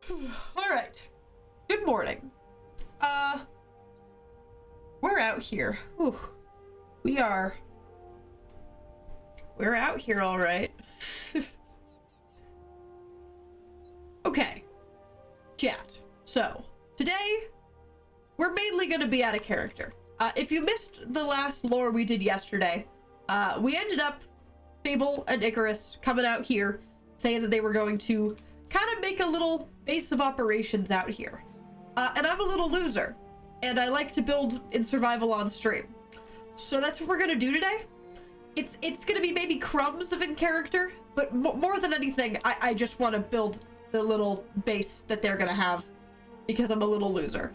All right. Good morning. We're out here. Whew. We're out here, all right. Okay. Chat. So, today, we're mainly going to be out of character. If you missed the last lore we did yesterday, we ended up, Fable and Icarus, coming out here, saying that they were going to kind of make a little base of operations out here. And I'm a little loser, and I like to build in survival on stream. So that's what we're going to do today. It's going to be maybe crumbs of in character, but more than anything, I just want to build the little base that they're going to have because I'm a little loser.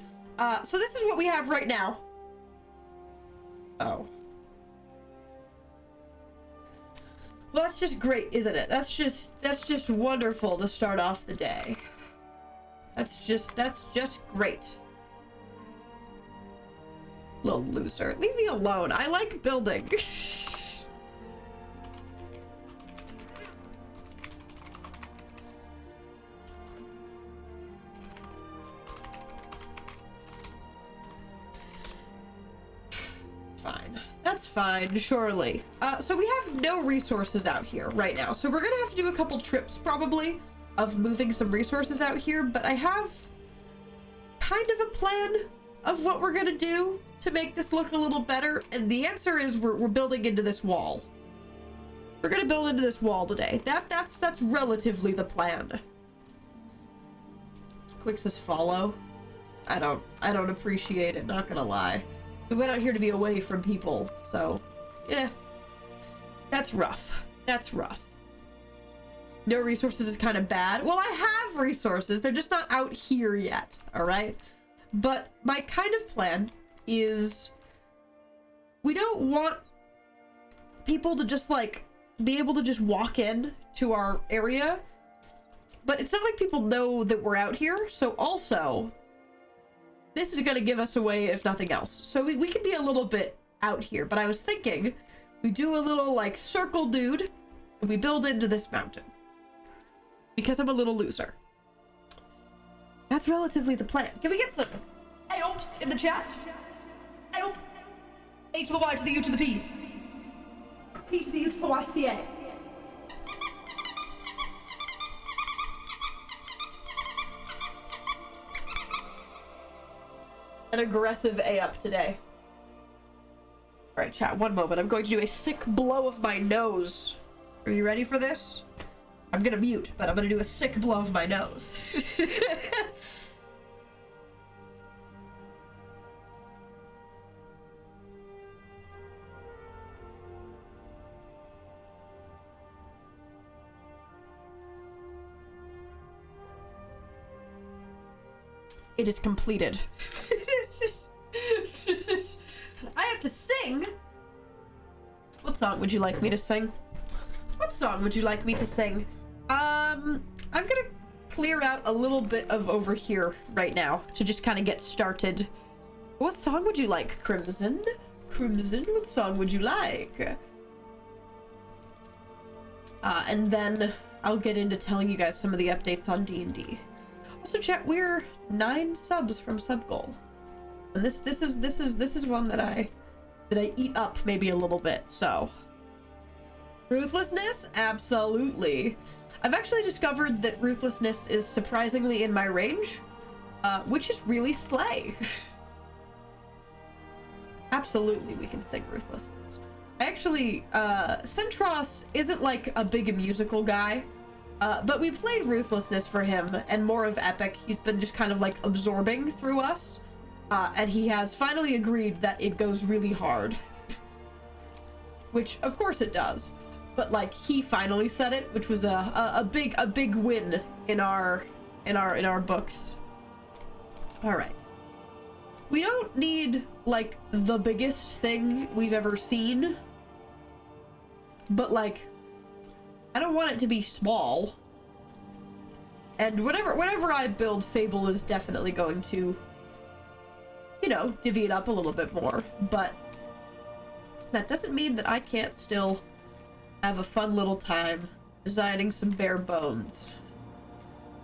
So this is what we have right now. Oh. Well, that's just great, isn't it? That's just wonderful to start off the day. That's just great. Little loser. Leave me alone. I like building. Fine. That's fine, surely. So we have no resources out here right now. So we're gonna have to do a couple trips probably of moving some resources out here, but I have kind of a plan of what we're gonna do to make this look a little better. And the answer is we're building into this wall. We're gonna build into this wall today. That's relatively the plan. Quick says follow. I don't appreciate it, not gonna lie. We went out here to be away from people, so yeah. That's rough. That's rough. No resources is kind of bad. Well, I have resources. They're just not out here yet, all right? But my kind of plan is we don't want people to just like be able to just walk in to our area, but it's not like people know that we're out here. So also this is going to give us away if nothing else. So we could be a little bit out here, but I was thinking we do a little like circle dude and we build into this mountain because I'm a little loser. That's relatively the plan. Can we get some A-opes in the chat? A-ope. A to the Y to the U to the P. P to the U to the Y to the A. An aggressive A-up today. Alright, chat, one moment. I'm going to do a sick blow of my nose. Are you ready for this? I'm gonna mute, but I'm gonna do a sick blow of my nose. It is completed. I have to sing. What song would you like me to sing? What song would you like me to sing? I'm gonna clear out a little bit of over here right now to just kind of get started. What song would you like, Crimson? Crimson, what song would you like? And then I'll get into telling you guys some of the updates on D&D. Also, chat, we're 9 subs from sub goal, and this is one that I eat up maybe a little bit. So ruthlessness, absolutely. I've actually discovered that ruthlessness is surprisingly in my range, which is really slay. Absolutely, we can sing ruthlessness. I actually, Centros isn't like a big musical guy. But we played Ruthlessness for him and more of Epic. He's been just kind of like absorbing through us. And he has finally agreed that it goes really hard. Which of course it does. But like he finally said it, which was a big win in our books. Alright. We don't need like the biggest thing we've ever seen. But like I don't want it to be small. And whatever I build, Fable is definitely going to, you know, divvy it up a little bit more. But that doesn't mean that I can't still have a fun little time designing some bare bones.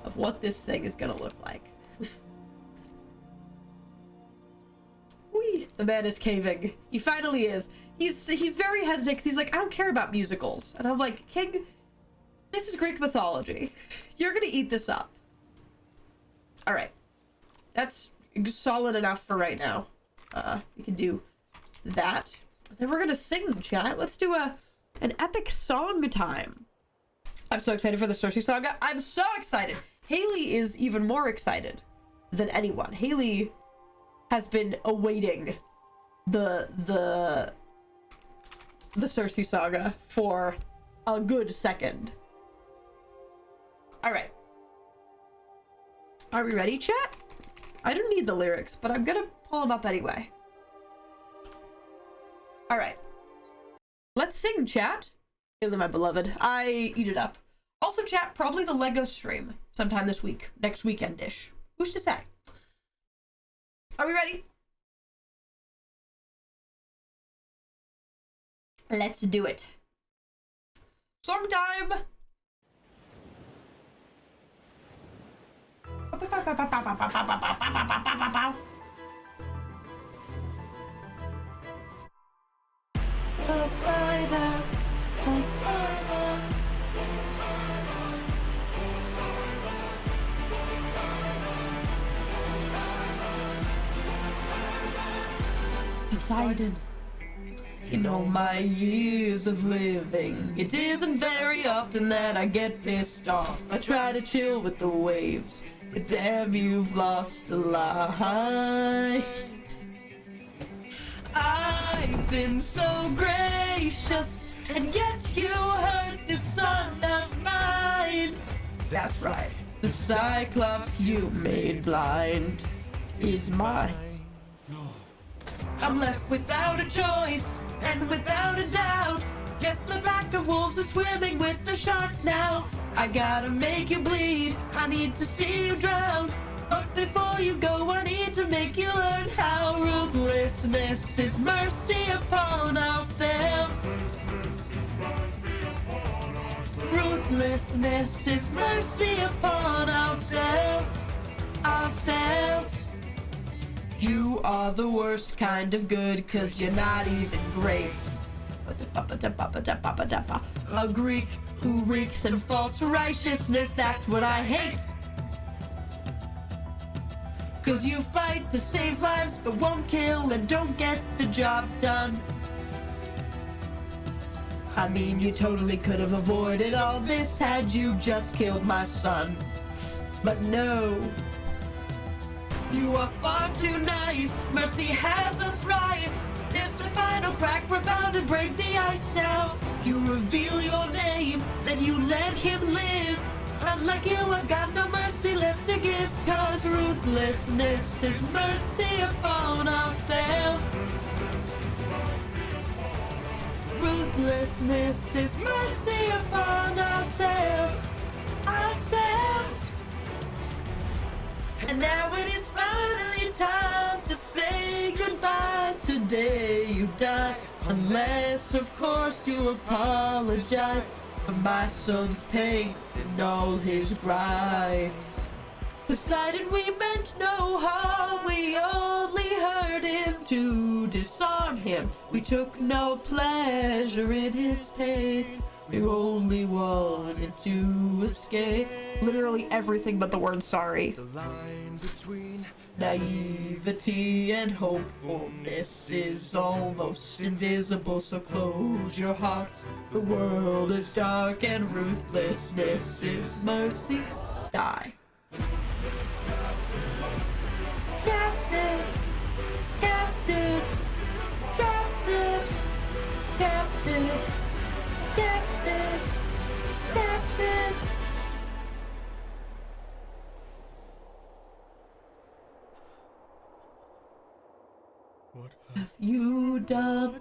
of what this thing is gonna look like. Whee! The man is caving. He finally is. He's very hesitant because he's like, I don't care about musicals. And I'm like, King, this is Greek mythology. You're gonna eat this up. Alright. That's solid enough for right now. We can do that. Then we're gonna sing, chat. Let's do an epic song time. I'm so excited for the Cersei saga. I'm so excited. Haley is even more excited than anyone. Haley has been awaiting the Cersei saga for a good second. All right. Are we ready, chat? I don't need the lyrics, but I'm gonna pull them up anyway. All right. Let's sing, chat. Haley, my beloved. I eat it up. Also, chat, probably the Lego stream sometime this week. Next weekend-ish. Who's to say? Are we ready? Let's do it. Song time! Poseidon. In all my years of living, it isn't very often that I get pissed off. I try to chill with the waves, but damn, you've lost the line. I've been so gracious, and yet you hurt this son of mine. That's right, the Cyclops you made blind is mine. I'm left without a choice, and without a doubt, yes, the pack of wolves are swimming with the shark now. I gotta make you bleed, I need to see you drown. But before you go, I need to make you learn how ruthlessness is mercy upon ourselves. Ruthlessness is mercy upon ourselves. Ourselves. You are the worst kind of good, 'cause you're not even great. A Greek who reeks in false righteousness, that's what I hate. 'Cause you fight to save lives, but won't kill and don't get the job done. I mean, you totally could have avoided all this had you just killed my son. But no. You are far too nice, mercy has a price. There's the final crack, we're bound to break the ice now. You reveal your name, then you let him live. Unlike you, I've got no mercy left to give. 'Cause ruthlessness is mercy upon ourselves. Ruthlessness is mercy upon ourselves. Ourselves. And now it is finally time to say goodbye. Today you die, unless of course you apologize for my son's pain and all his grind. Poseidon, we meant no harm, we only hurt him to disarm him. We took no pleasure in his pain, we only wanted to escape. Literally everything but the word sorry. The line between naivety and hopefulness is almost invisible, so close your heart. The world is dark and ruthlessness is mercy. Die. Captain, Captain, Captain, Captain, Captain, Captain. What have you done?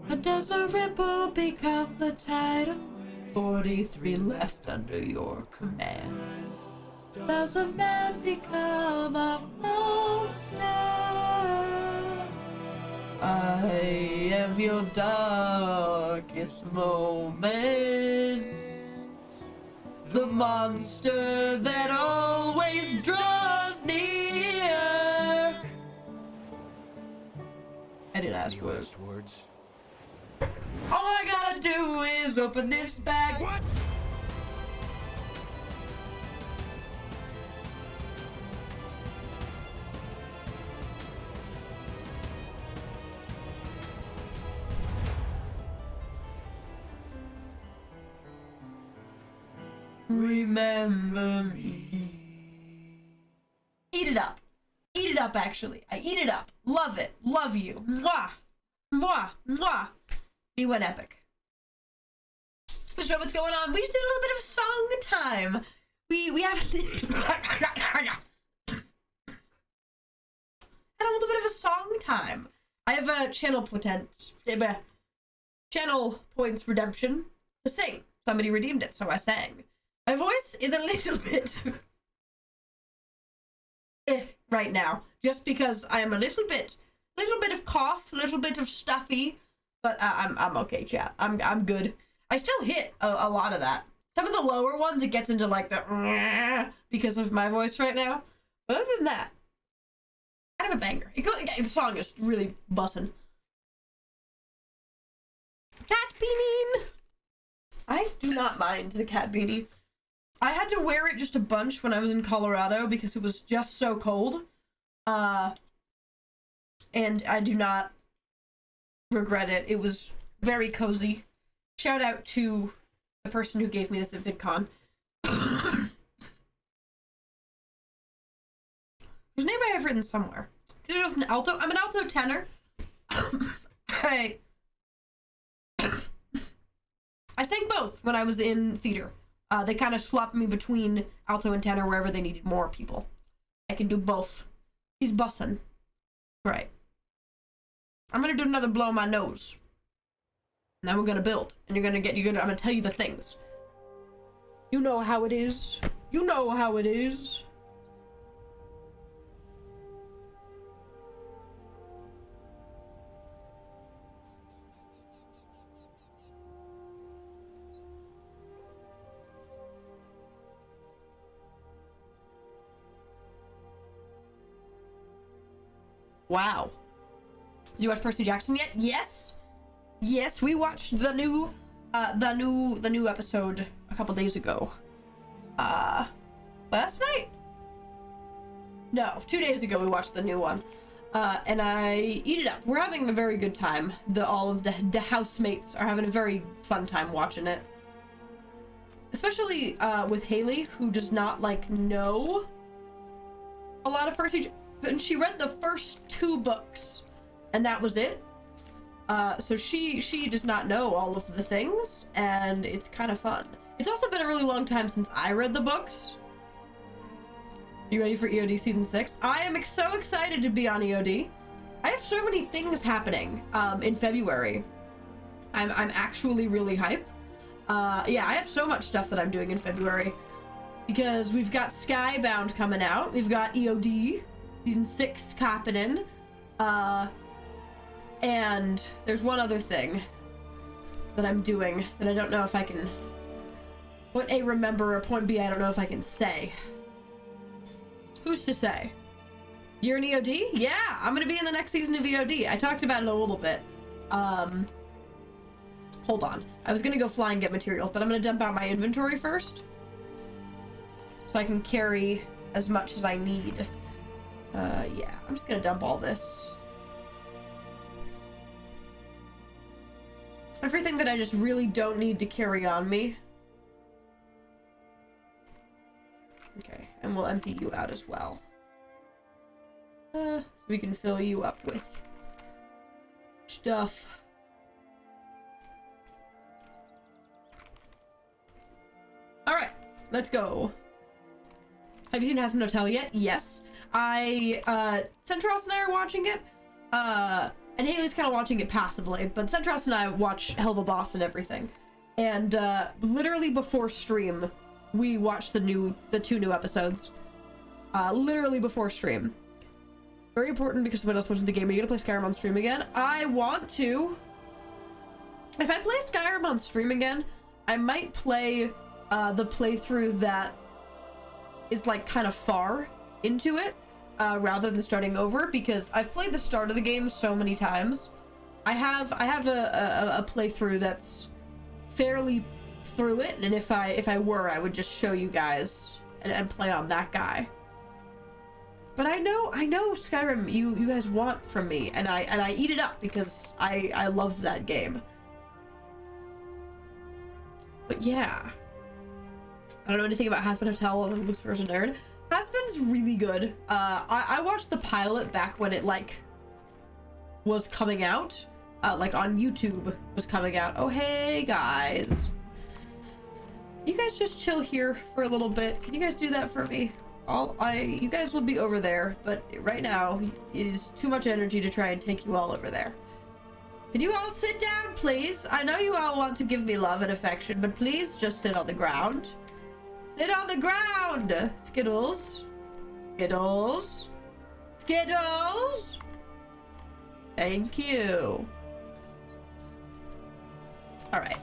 When does a ripple become a tidal? 43 left under your command. Does a man become a monster? I am your darkest moment. The monster that always draws near. I didn't ask for it. Words. All I gotta do is open this bag. What? Remember me. Eat it up. Eat it up, actually. I eat it up. Love it. Love you. Mwah. Mwah. Mwah. We went epic. Let's show what's going on. We just did a little bit of song time. We haven't had a little bit of a song time. I have a channel points redemption to sing. Somebody redeemed it, so I sang. My voice is a little bit right now, just because I am a little bit of cough, a little bit of stuffy, but I'm okay, chat. I'm good. I still hit a lot of that. Some of the lower ones, it gets into like the because of my voice right now. But other than that, I have a banger. The song is really bussin'. Cat beanie. I do not mind the cat beanie. I had to wear it just a bunch when I was in Colorado because it was just so cold. And I do not regret it. It was very cozy. Shout out to the person who gave me this at VidCon. There's a name I have written somewhere. There's an alto. I'm an alto tenor. I sang both when I was in theater. They kind of swapped me between alto and tenor wherever they needed more people. I can do both. He's bussin'. Right. I'm gonna do another blow my nose. And then we're gonna build. And I'm gonna tell you the things. You know how it is. You know how it is. Wow. Did you watch Percy Jackson yet? Yes. Yes, we watched the new episode a couple days ago. Last night? No, 2 days ago we watched the new one. And I eat it up. We're having a very good time. All of the housemates are having a very fun time watching it. Especially with Haley, who does not know a lot of Percy Jackson. And she read the first 2 books, and that was it. So she does not know all of the things, and it's kind of fun. It's also been a really long time since I read the books. You ready for EOD Season 6? I am so excited to be on EOD. I have so many things happening in February. I'm actually really hyped. Yeah, I have so much stuff that I'm doing in February. Because we've got Skybound coming out. We've got EOD Season 6 happening. And there's one other thing that I'm doing that I don't know if I can... Point A, remember, or point B, I don't know if I can say. Who's to say? You're in EOD? Yeah, I'm gonna be in the next season of EOD. I talked about it a little bit. Hold on. I was gonna go fly and get materials, but I'm gonna dump out my inventory first. So I can carry as much as I need. Yeah, I'm just gonna dump all this. Everything that I just really don't need to carry on me. Okay, and we'll empty you out as well. So we can fill you up with stuff. Alright, let's go. Have you seen Hasn't Hotel yet? Yes. Centros and I are watching it. And Haley's kind of watching it passively, but Centros and I watch Hell of a Boss and everything. And literally before stream, we watched the 2 new episodes. Literally before stream. Very important because what else watching the game? Are you gonna play Skyrim on stream again? I want to. If I play Skyrim on stream again, I might play the playthrough that is like kind of far into it, rather than starting over, because I've played the start of the game so many times. I have a playthrough that's fairly through it, and if I were, I would just show you guys and play on that guy. But I know Skyrim you guys want from me, and I eat it up because I love that game. But yeah, I don't know anything about Hazbin Hotel and Lucifer's a Nerd. Hazbin's really good. I watched the pilot back when it like was coming out, like on YouTube was coming out. Oh hey guys, you guys just chill here for a little bit. Can you guys do that for me? You guys will be over there, but right now it is too much energy to try and take you all over there. Can you all sit down, please? I know you all want to give me love and affection, but please just sit on the ground. Sit on the ground! Skittles. Skittles. Skittles! Thank you. Alright,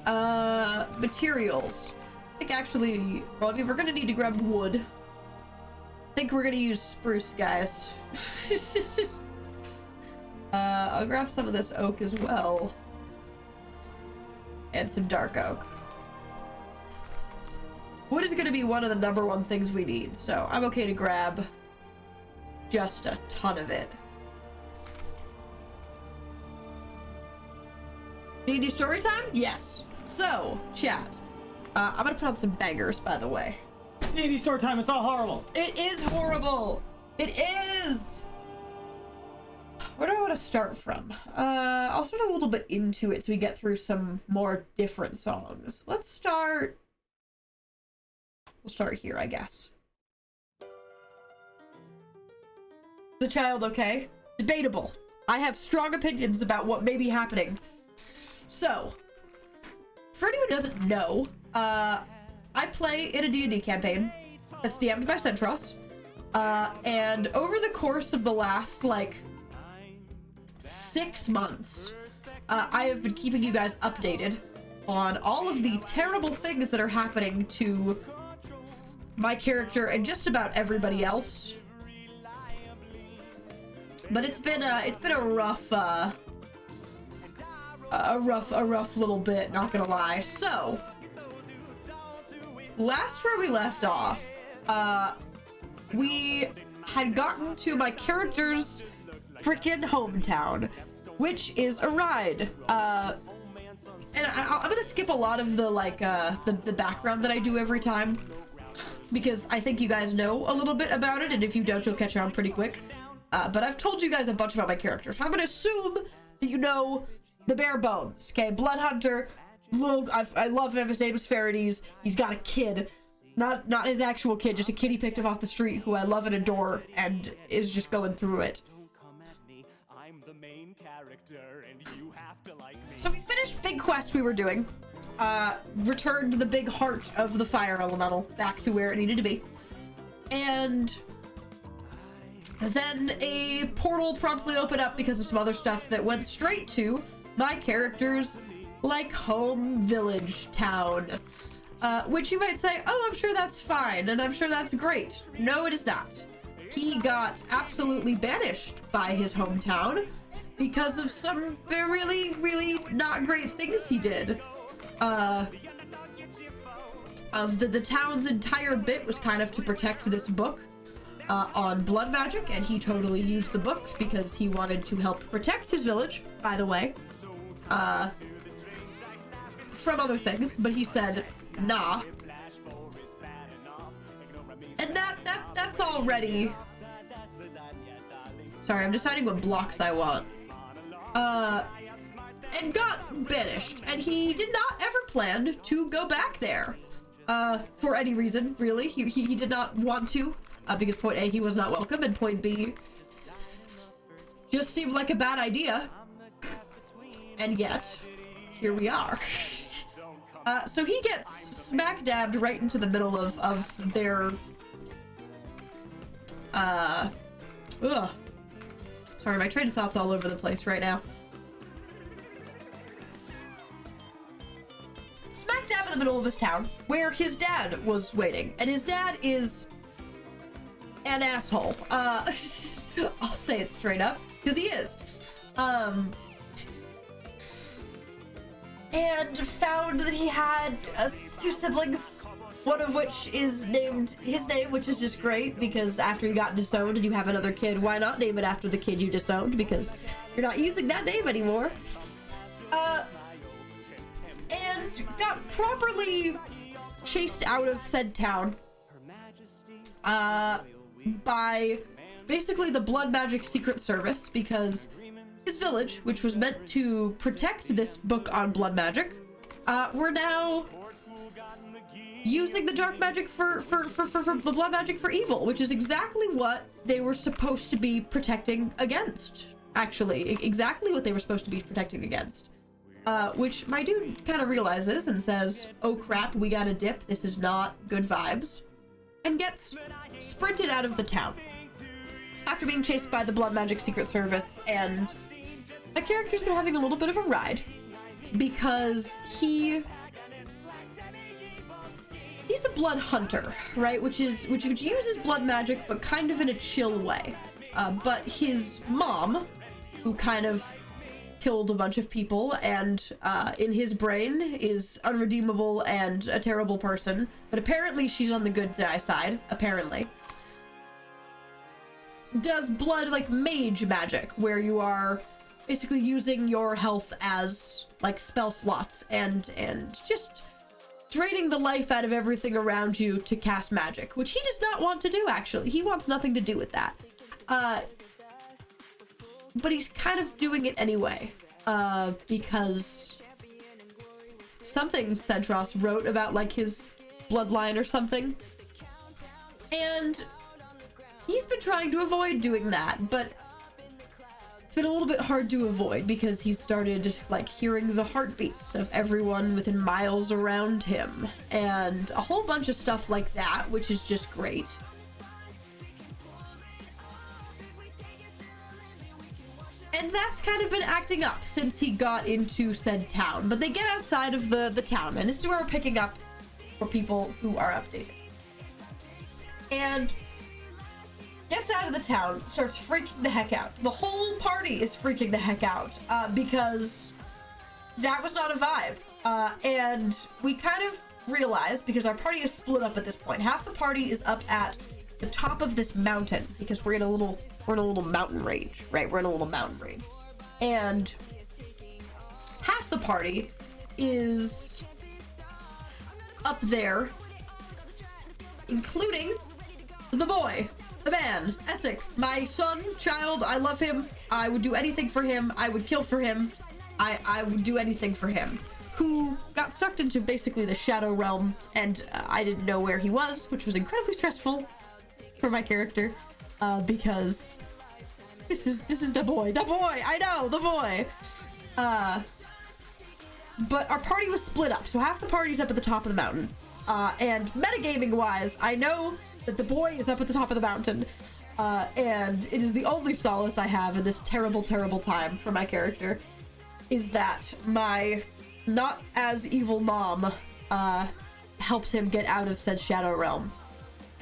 materials. I think actually, well, I mean, we're gonna need to grab wood. I think we're gonna use spruce, guys. I'll grab some of this oak as well. And some dark oak. Wood is gonna be one of the #1 things we need, so I'm okay to grab just a ton of it. D&D story time? Yes. So, chat. I'm gonna put on some bangers, by the way. D&D story time, it's all horrible. It is horrible. It is. Where do I want to start from? I'll start a little bit into it so we get through some more different songs. We'll start here, I guess. The child okay? Debatable. I have strong opinions about what may be happening. So, for anyone who doesn't know, I play in a D&D campaign that's DM'd by Centros, and over the course of the last, like, 6 months, I have been keeping you guys updated on all of the terrible things that are happening to my character and just about everybody else. But it's been a rough little bit, not gonna lie. So, last where we left off, we had gotten to my character's freaking hometown, which is a ride. And I'm gonna skip a lot of the like the background that I do every time, because I think you guys know a little bit about it, and if you don't, you'll catch on pretty quick. But I've told you guys a bunch about my character, so I'm gonna assume that you know the bare bones. Okay, blood hunter. I love him. His name is Faraday. He's got a kid, not his actual kid, just a kid he picked up off the street who I love and adore, and is just going through it. So we finished big quest we were doing, returned the big heart of the fire elemental back to where it needed to be, and then a portal promptly opened up because of some other stuff that went straight to my character's like home village town, which you might say, oh, I'm sure that's fine and I'm sure that's great. No, it is not. He got absolutely banished by his hometown because of some really not great things he did. The town's entire bit was kind of to protect this book on blood magic, and he totally used the book because he wanted to help protect his village, by the way, from other things, but he said nah. And that's already, sorry, I'm deciding what blocks I want, and got banished, and he did not ever plan to go back there for any reason, really. He did not want to, because point A, he was not welcome, and point B, just seemed like a bad idea. And yet, here we are. So he gets smack dabbed right into the middle of their, sorry, my train of thought's all over the place right now. Smack dab in the the middle of this town where his dad was waiting, and his dad is an asshole. I'll say it straight up, because he is. And found that he had 2 siblings, one of which is named his name, which is just great, because after you got disowned and you have another kid, why not name it after the kid you disowned, because you're not using that name anymore. And got properly chased out of said town by basically the Blood Magic Secret Service, because his village, which was meant to protect this book on blood magic, were now using the dark magic for the blood magic for evil, which is exactly what they were supposed to be protecting against. Actually, exactly what they were supposed to be protecting against. Which my dude kind of realizes and says, oh crap, we gotta dip, this is not good vibes, and gets sprinted out of the town after being chased by the Blood Magic Secret Service. And my character's been having a little bit of a ride, because he's a blood hunter, right? Which uses blood magic, but kind of in a chill way. But his mom, who kind of killed a bunch of people and in his brain is unredeemable and a terrible person, but apparently she's on the good guy side, apparently, does blood like mage magic, where you are basically using your health as like spell slots and just draining the life out of everything around you to cast magic, which he does not want to do. Actually, he wants nothing to do with that, but he's kind of doing it anyway, because something Centros wrote about like his bloodline or something, and he's been trying to avoid doing that, but it's been a little bit hard to avoid because he started like hearing the heartbeats of everyone within miles around him and a whole bunch of stuff like that, which is just great. And that's kind of been acting up since he got into said town. But they get outside of the town, and this is where we're picking up for people who are updated. And gets out of the town, starts freaking the heck out. The whole party is freaking the heck out because that was not a vibe. And we kind of realized, because our party is split up at this point, half the party is up at the top of this mountain, because we're in a little mountain range, right? We're in a little mountain range. And half the party is up there, including the boy, the man, Essek, my son, child. I love him. I would do anything for him. I would kill for him. I would do anything for him. Who got sucked into basically the shadow realm, and I didn't know where he was, which was incredibly stressful for my character, because this is the boy, I know, the boy. But our party was split up, so half the party's up at the top of the mountain, and metagaming wise, I know that the boy is up at the top of the mountain, and it is the only solace I have in this terrible time for my character, is that my not as evil mom helps him get out of said shadow realm.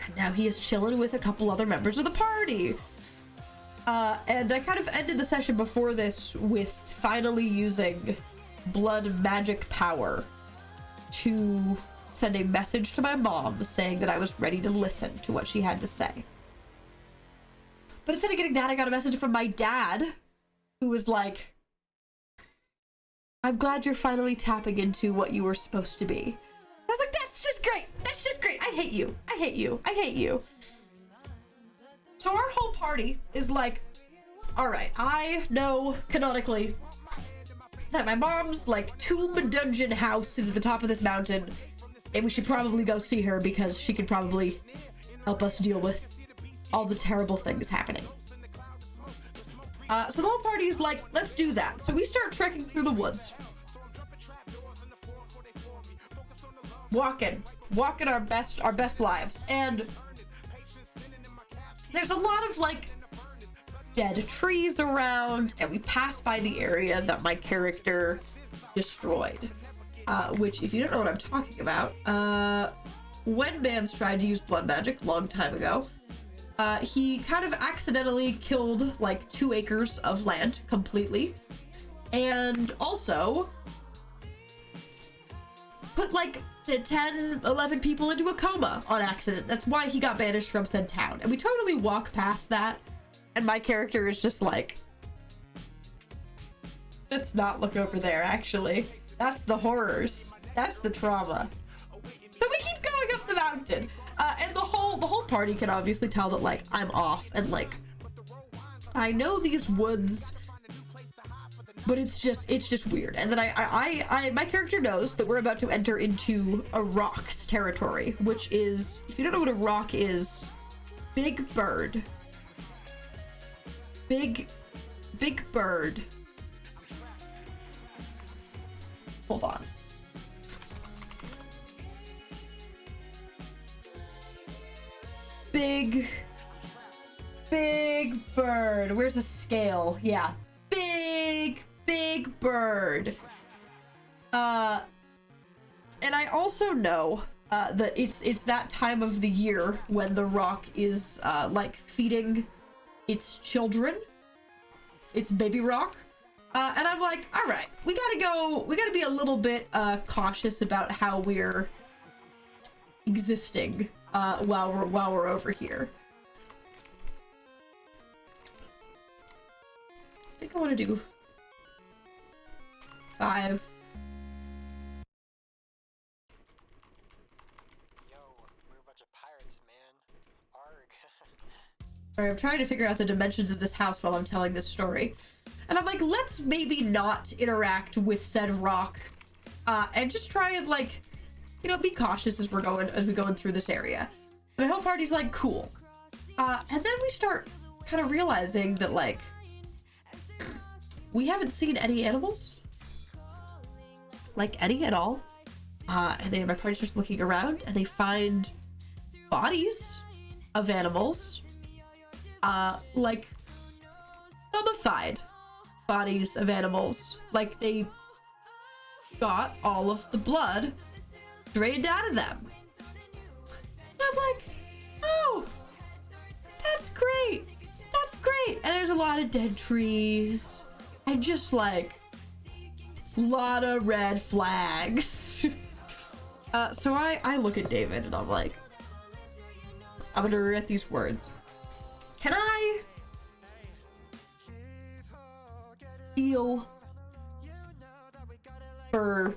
And now he is chilling with a couple other members of the party. And I kind of ended the session before this with finally using blood magic power to send a message to my mom saying that I was ready to listen to what she had to say. But instead of getting that, I got a message from my dad, who was like, I'm glad you're finally tapping into what you were supposed to be. I was like, that's just great. That's just great. I hate you. I hate you. I hate you. So our whole party is like, all right, I know canonically that my mom's like tomb dungeon house is at the top of this mountain, and we should probably go see her because she could probably help us deal with all the terrible things happening. So the whole party is like, let's do that. So we start trekking through the woods. Walking our best lives. And there's a lot of like dead trees around, and we pass by the area that my character destroyed. which if you don't know what I'm talking about, when Mans tried to use blood magic long time ago, he kind of accidentally killed like 2 acres of land completely, and also put like 10, 11 people into a coma on accident. That's why he got banished from said town. And we totally walk past that, and my character is just like, let's not look over there, actually. That's the horrors. That's the trauma. So we keep going up the mountain. And the whole party can obviously tell that, like, I'm off. And, like, I know these woods, but it's just weird. And then my character knows that we're about to enter into a rock's territory, which is, if you don't know what a rock is, big bird. Big bird. Hold on. Big bird. Where's the scale? Yeah. Big bird. And I also know that it's that time of the year when the rock is like feeding its children. It's baby rock. And I'm like, all right, we gotta be a little bit cautious about how we're existing while we're over here. I think I want to do 5. Yo, we're a bunch of pirates, man. Arg. Sorry, I'm trying to figure out the dimensions of this house while I'm telling this story. And I'm like, let's maybe not interact with said rock, and just try and, like, you know, be cautious as we're going through this area. And my whole party's like, cool. And then we start kind of realizing that, like, we haven't seen any animals, like any at all. And then my party starts looking around, and they find bodies of animals, like mummified bodies of animals. Like, they got all of the blood drained out of them. And I'm like, oh, that's great. That's great. And there's a lot of dead trees and just like a lot of red flags. So I look at David and I'm like, I'm gonna regret these words. Can I feel for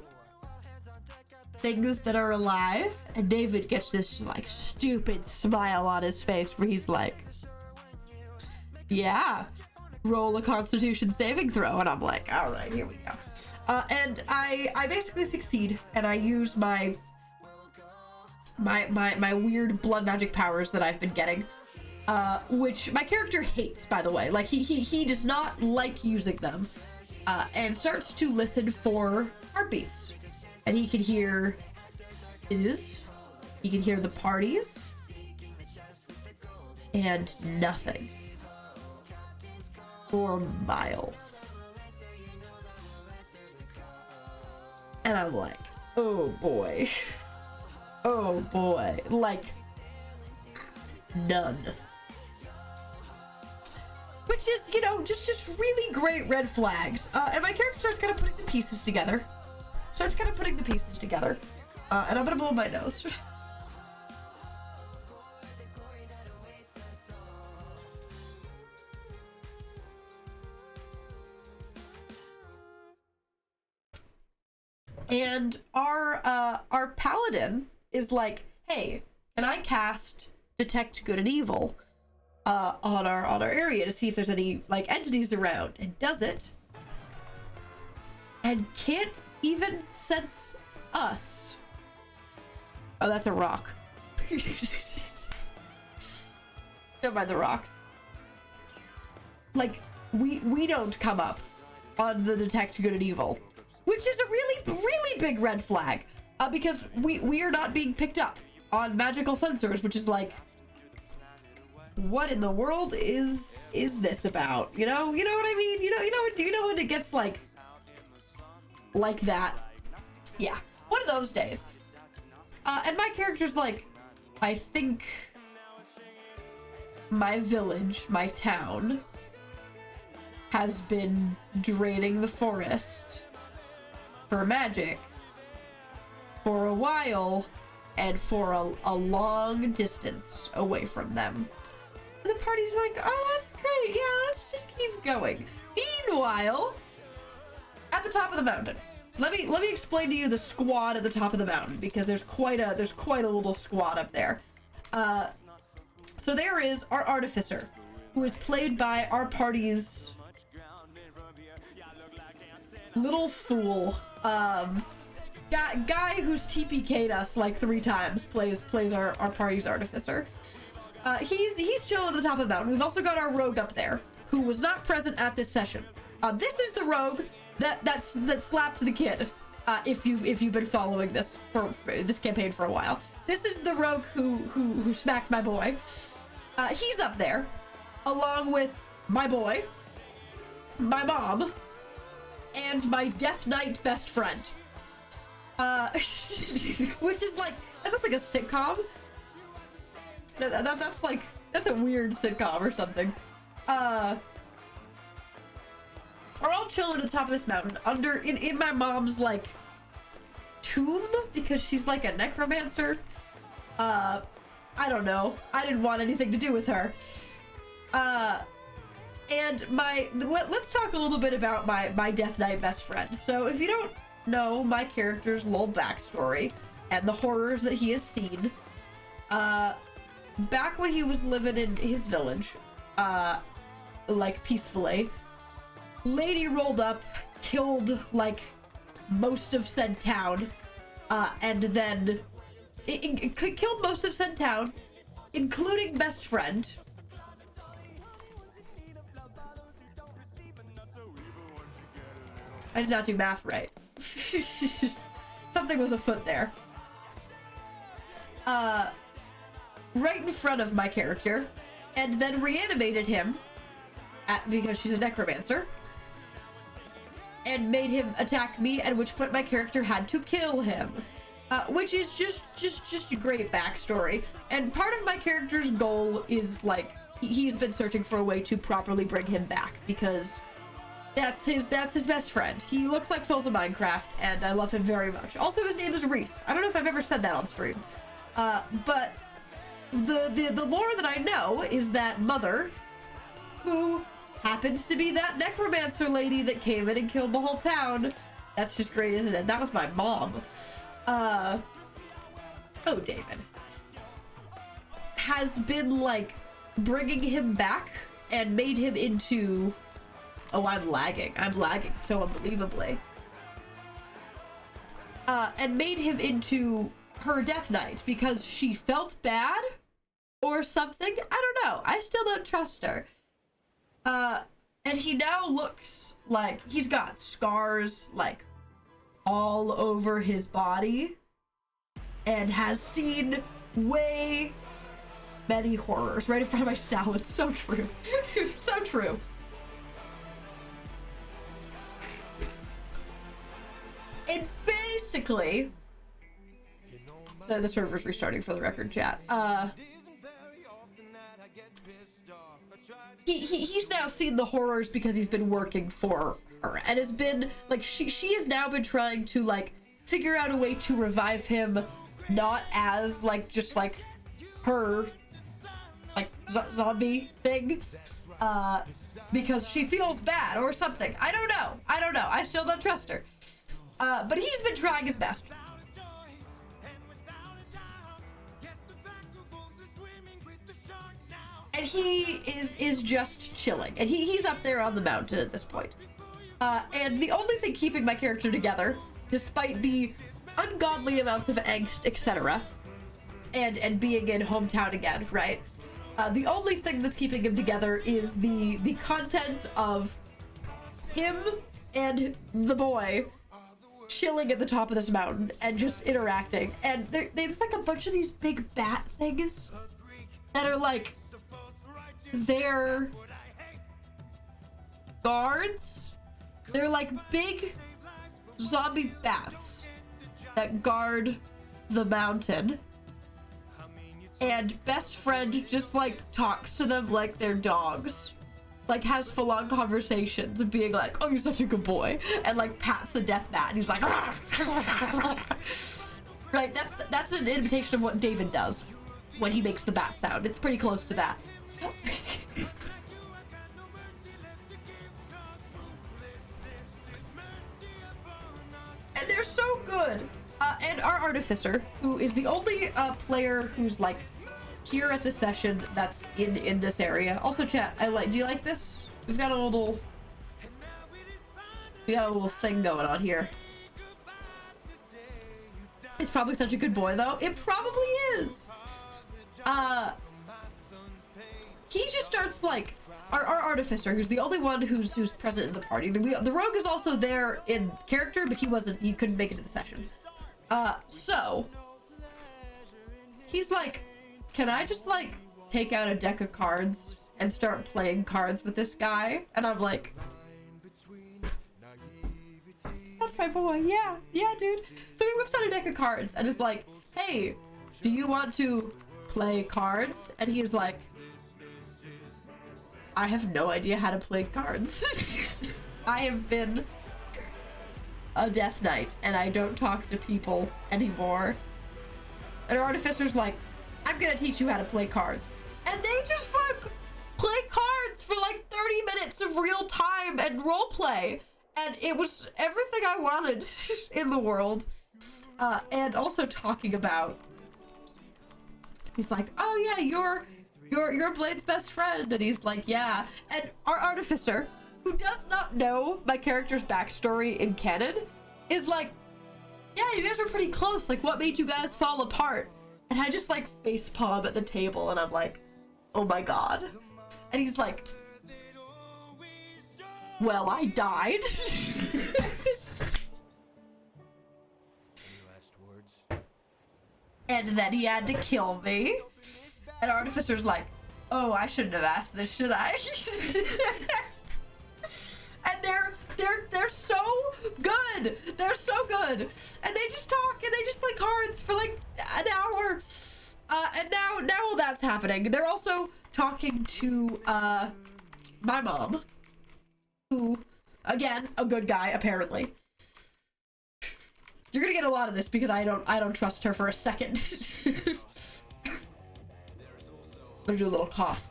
things that are alive? And David gets this like stupid smile on his face where he's like, yeah, roll a Constitution saving throw. And I'm like, all right, here we go. And I basically succeed, and I use my weird blood magic powers that I've been getting, which my character hates, by the way. Like, he does not like using them, and starts to listen for heartbeats. And he can hear he can hear the parties, and nothing for miles. And I'm like, oh boy. Oh boy. Like, none. Which is, you know, just really great red flags. And my character starts kind of putting the pieces together. And I'm gonna blow my nose. And our paladin is like, hey, can I cast Detect Good and Evil on our area to see if there's any like entities around? And does it, and can't even sense us. Oh, that's a rock. Don't mind the rocks. Like, we don't come up on the Detect Good and Evil, which is a really big red flag, because we are not being picked up on magical sensors, which is like, what in the world is this about? You know what I mean? You know when it gets like that. Yeah, one of those days. And my character's like, I think my village, my town, has been draining the forest for magic for a while and for a long distance away from them. And the party's like, oh, that's great. Yeah, let's just keep going. Meanwhile, at the top of the mountain, let me explain to you the squad at the top of the mountain, because there's quite a little squad up there. So there is our artificer, who is played by our party's little fool. Guy who's TPK'd us like 3 times plays our party's artificer. He's chilling at the top of the mountain. We've also got our rogue up there, who was not present at this session. This is the rogue that slapped the kid. If you've been following this for this campaign for a while, this is the rogue who smacked my boy. He's up there, along with my boy, my mom, and my Death Knight best friend. Which is like, that's like a sitcom. That's a weird sitcom or something. We're all chilling at the top of this mountain in my mom's like tomb, because she's like a necromancer. I don't know. I didn't want anything to do with her. And let's talk a little bit about my Death Knight best friend. So if you don't know my character's little backstory and the horrors that he has seen, back when he was living in his village, like peacefully, lady rolled up, killed like most of said town, and then it killed most of said town, including best friend. I did not do math right. Something was afoot there. Right in front of my character, and then reanimated him because she's a necromancer, and made him attack me, at which point my character had to kill him. Which is just a great backstory. And part of my character's goal is like, he's been searching for a way to properly bring him back, because that's his best friend. He looks like Phil's in Minecraft, and I love him very much. Also, his name is Reese. I don't know if I've ever said that on stream. But the lore that I know is that Mother, who happens to be that necromancer lady that came in and killed the whole town. That's just great, isn't it? That was my mom. Oh, David. Has been, like, bringing him back and made him into... Oh, I'm lagging. I'm lagging so unbelievably. And made him into her Death Knight because she felt bad or something. I don't know. I still don't trust her. And he now looks like he's got scars, like, all over his body, and has seen way many horrors right in front of my salad. So true. So true. And basically, the server's restarting for the record, chat. He's now seen the horrors because he's been working for her, and has been like, she has now been trying to like figure out a way to revive him, not as like just like her like zombie thing, because she feels bad or something. I don't know. I still don't trust her. But he's been trying his best. And he is just chilling. And he's up there on the mountain at this point. And the only thing keeping my character together, despite the ungodly amounts of angst, etc., and being in hometown again, right? The only thing that's keeping him together is the content of him and the boy chilling at the top of this mountain and just interacting. And there's like a bunch of these big bat things that are like, they're guards. They're like big zombie bats that guard the mountain. And best friend just like talks to them like they're dogs. Like has full-on conversations of being like, oh, you're such a good boy. And like pats the death mat and he's like, right, that's an imitation of what David does when he makes the bat sound. It's pretty close to that. And they're so good. And our artificer, who is the only player who's like here at the session that's in this area. Also, chat, do you like this? We got a little thing going on here. It's probably such a good boy though. It probably is. He just starts like our artificer, who's the only one who's present in the party. The rogue is also there in character, but he couldn't make it to the session. So he's like, can I just like take out a deck of cards and start playing cards with this guy? And I'm like, that's my boy. Yeah, dude. So he whips out a deck of cards and is like, hey, do you want to play cards? And he's like, I have no idea how to play cards. I have been a death knight and I don't talk to people anymore. And our artificer's like, I'm gonna teach you how to play cards. And they just like play cards for like 30 minutes of real time and role play. And it was everything I wanted in the world. And also talking about, he's like, oh yeah, you're Blade's best friend. And he's like, yeah. And our artificer, who does not know my character's backstory in canon, is like, yeah, you guys were pretty close. Like, what made you guys fall apart? And I just like facepalm at the table and I'm like, oh my god. And he's like, well, I died. And then he had to kill me. And Artificer's like, oh, I shouldn't have asked this, should I? And they're so good. They're so good. And they just talk and they just play cards for like an hour. And now all that's happening. They're also talking to my mom, who, again, a good guy apparently. You're gonna get a lot of this because I don't trust her for a second. I'm gonna do a little cough.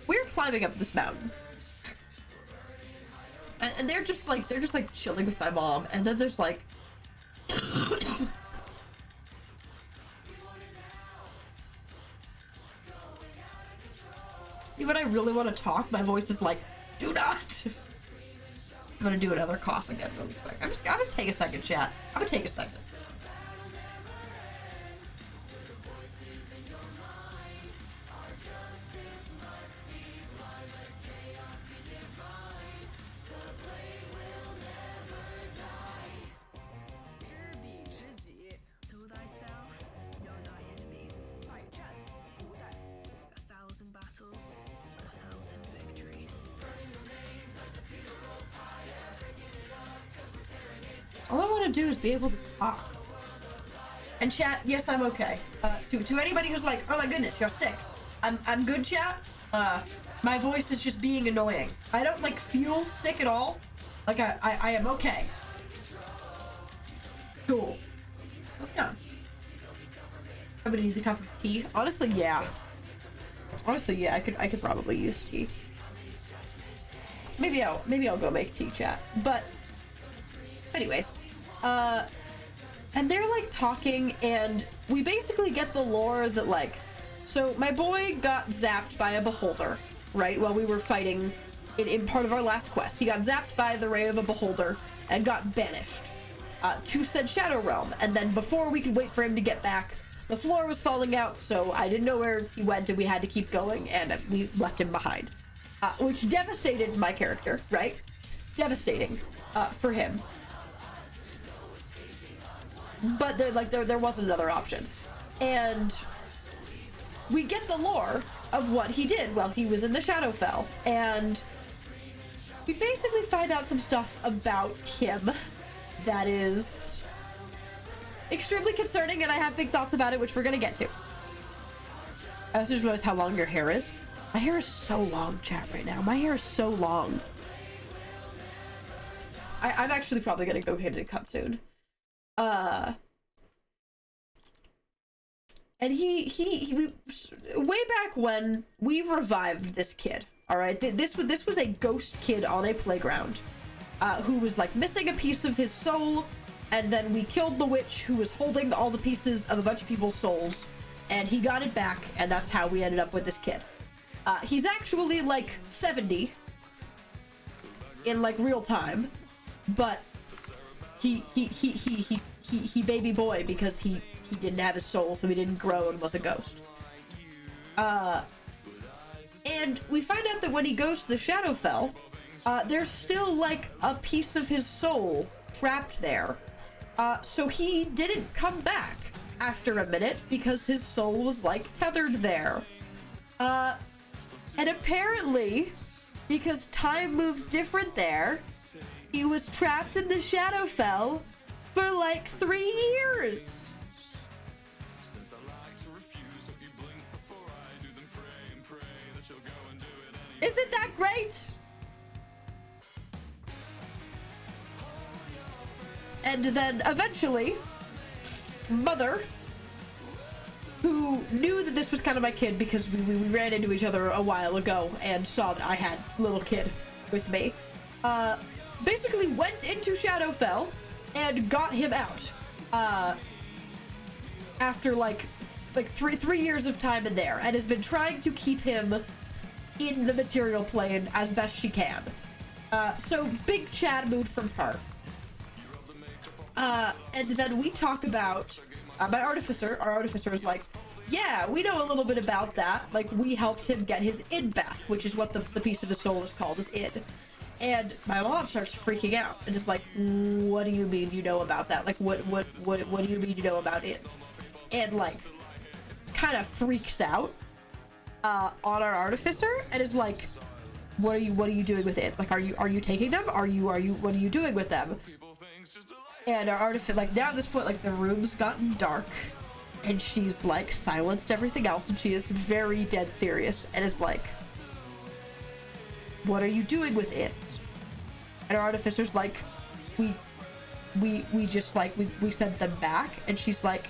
We're climbing up this mountain. And they're just like chilling with my mom, and then there's like when I really want to talk, my voice is like, do not. I'm gonna do another cough again really quick. I'm gonna take a second, chat. I'm gonna take a second. All I want to do is be able to talk. And chat, yes, I'm okay. To anybody who's like, oh my goodness, you're sick. I'm good, chat. My voice is just being annoying. I don't like feel sick at all. Like I am okay. Cool. Yeah. Somebody needs a cup of tea. Honestly, yeah. I could probably use tea. Maybe I'll go make tea, chat. But anyways, and they're like talking, and we basically get the lore that like, so my boy got zapped by a beholder, right, while we were fighting in part of our last quest. He got zapped by the ray of a beholder and got banished to said shadow realm, and then before we could wait for him to get back, the floor was falling out, so I didn't know where he went and we had to keep going, and we left him behind, which devastated my character, right? Devastating for him. But there wasn't another option. And we get the lore of what he did while he was in the Shadowfell. And we basically find out some stuff about him that is extremely concerning, and I have big thoughts about it, which we're gonna get to. I also just realized how long your hair is. My hair is so long, chat, right now. My hair is so long. I'm actually probably gonna go get it cut soon. And we way back when we revived this kid, all right? This was a ghost kid on a playground, who was like missing a piece of his soul, and then we killed the witch who was holding all the pieces of a bunch of people's souls, and he got it back, and that's how we ended up with this kid. He's actually like 70 in like real time, but he baby boy because he didn't have his soul, so he didn't grow and was a ghost. And we find out that when he goes to the Shadowfell, there's still like a piece of his soul trapped there. So he didn't come back after a minute because his soul was like tethered there. And apparently, because time moves different there, he was trapped in the Shadowfell for like 3 years. Isn't that great? And then eventually, Mother, who knew that this was kind of my kid because we ran into each other a while ago and saw that I had little kid with me, basically went into Shadowfell and got him out. After like three years of time in there, and has been trying to keep him in the material plane as best she can. So big Chad mood from her. And then we talk about my artificer. Our artificer is like, yeah, we know a little bit about that. Like, we helped him get his id back, which is what the piece of his soul is called, is id. And my mom starts freaking out and is like, what do you mean you know about that? Like, what do you mean you know about ids? And like, kind of freaks out on our artificer and is like, what are you doing with it? Like, are you taking them? What are you doing with them? And our artificer, like, now at this point, like, the room's gotten dark and she's like silenced everything else, and she is very dead serious and is like, what are you doing with it? And our artificer's like, we just like, we sent them back. And she's like,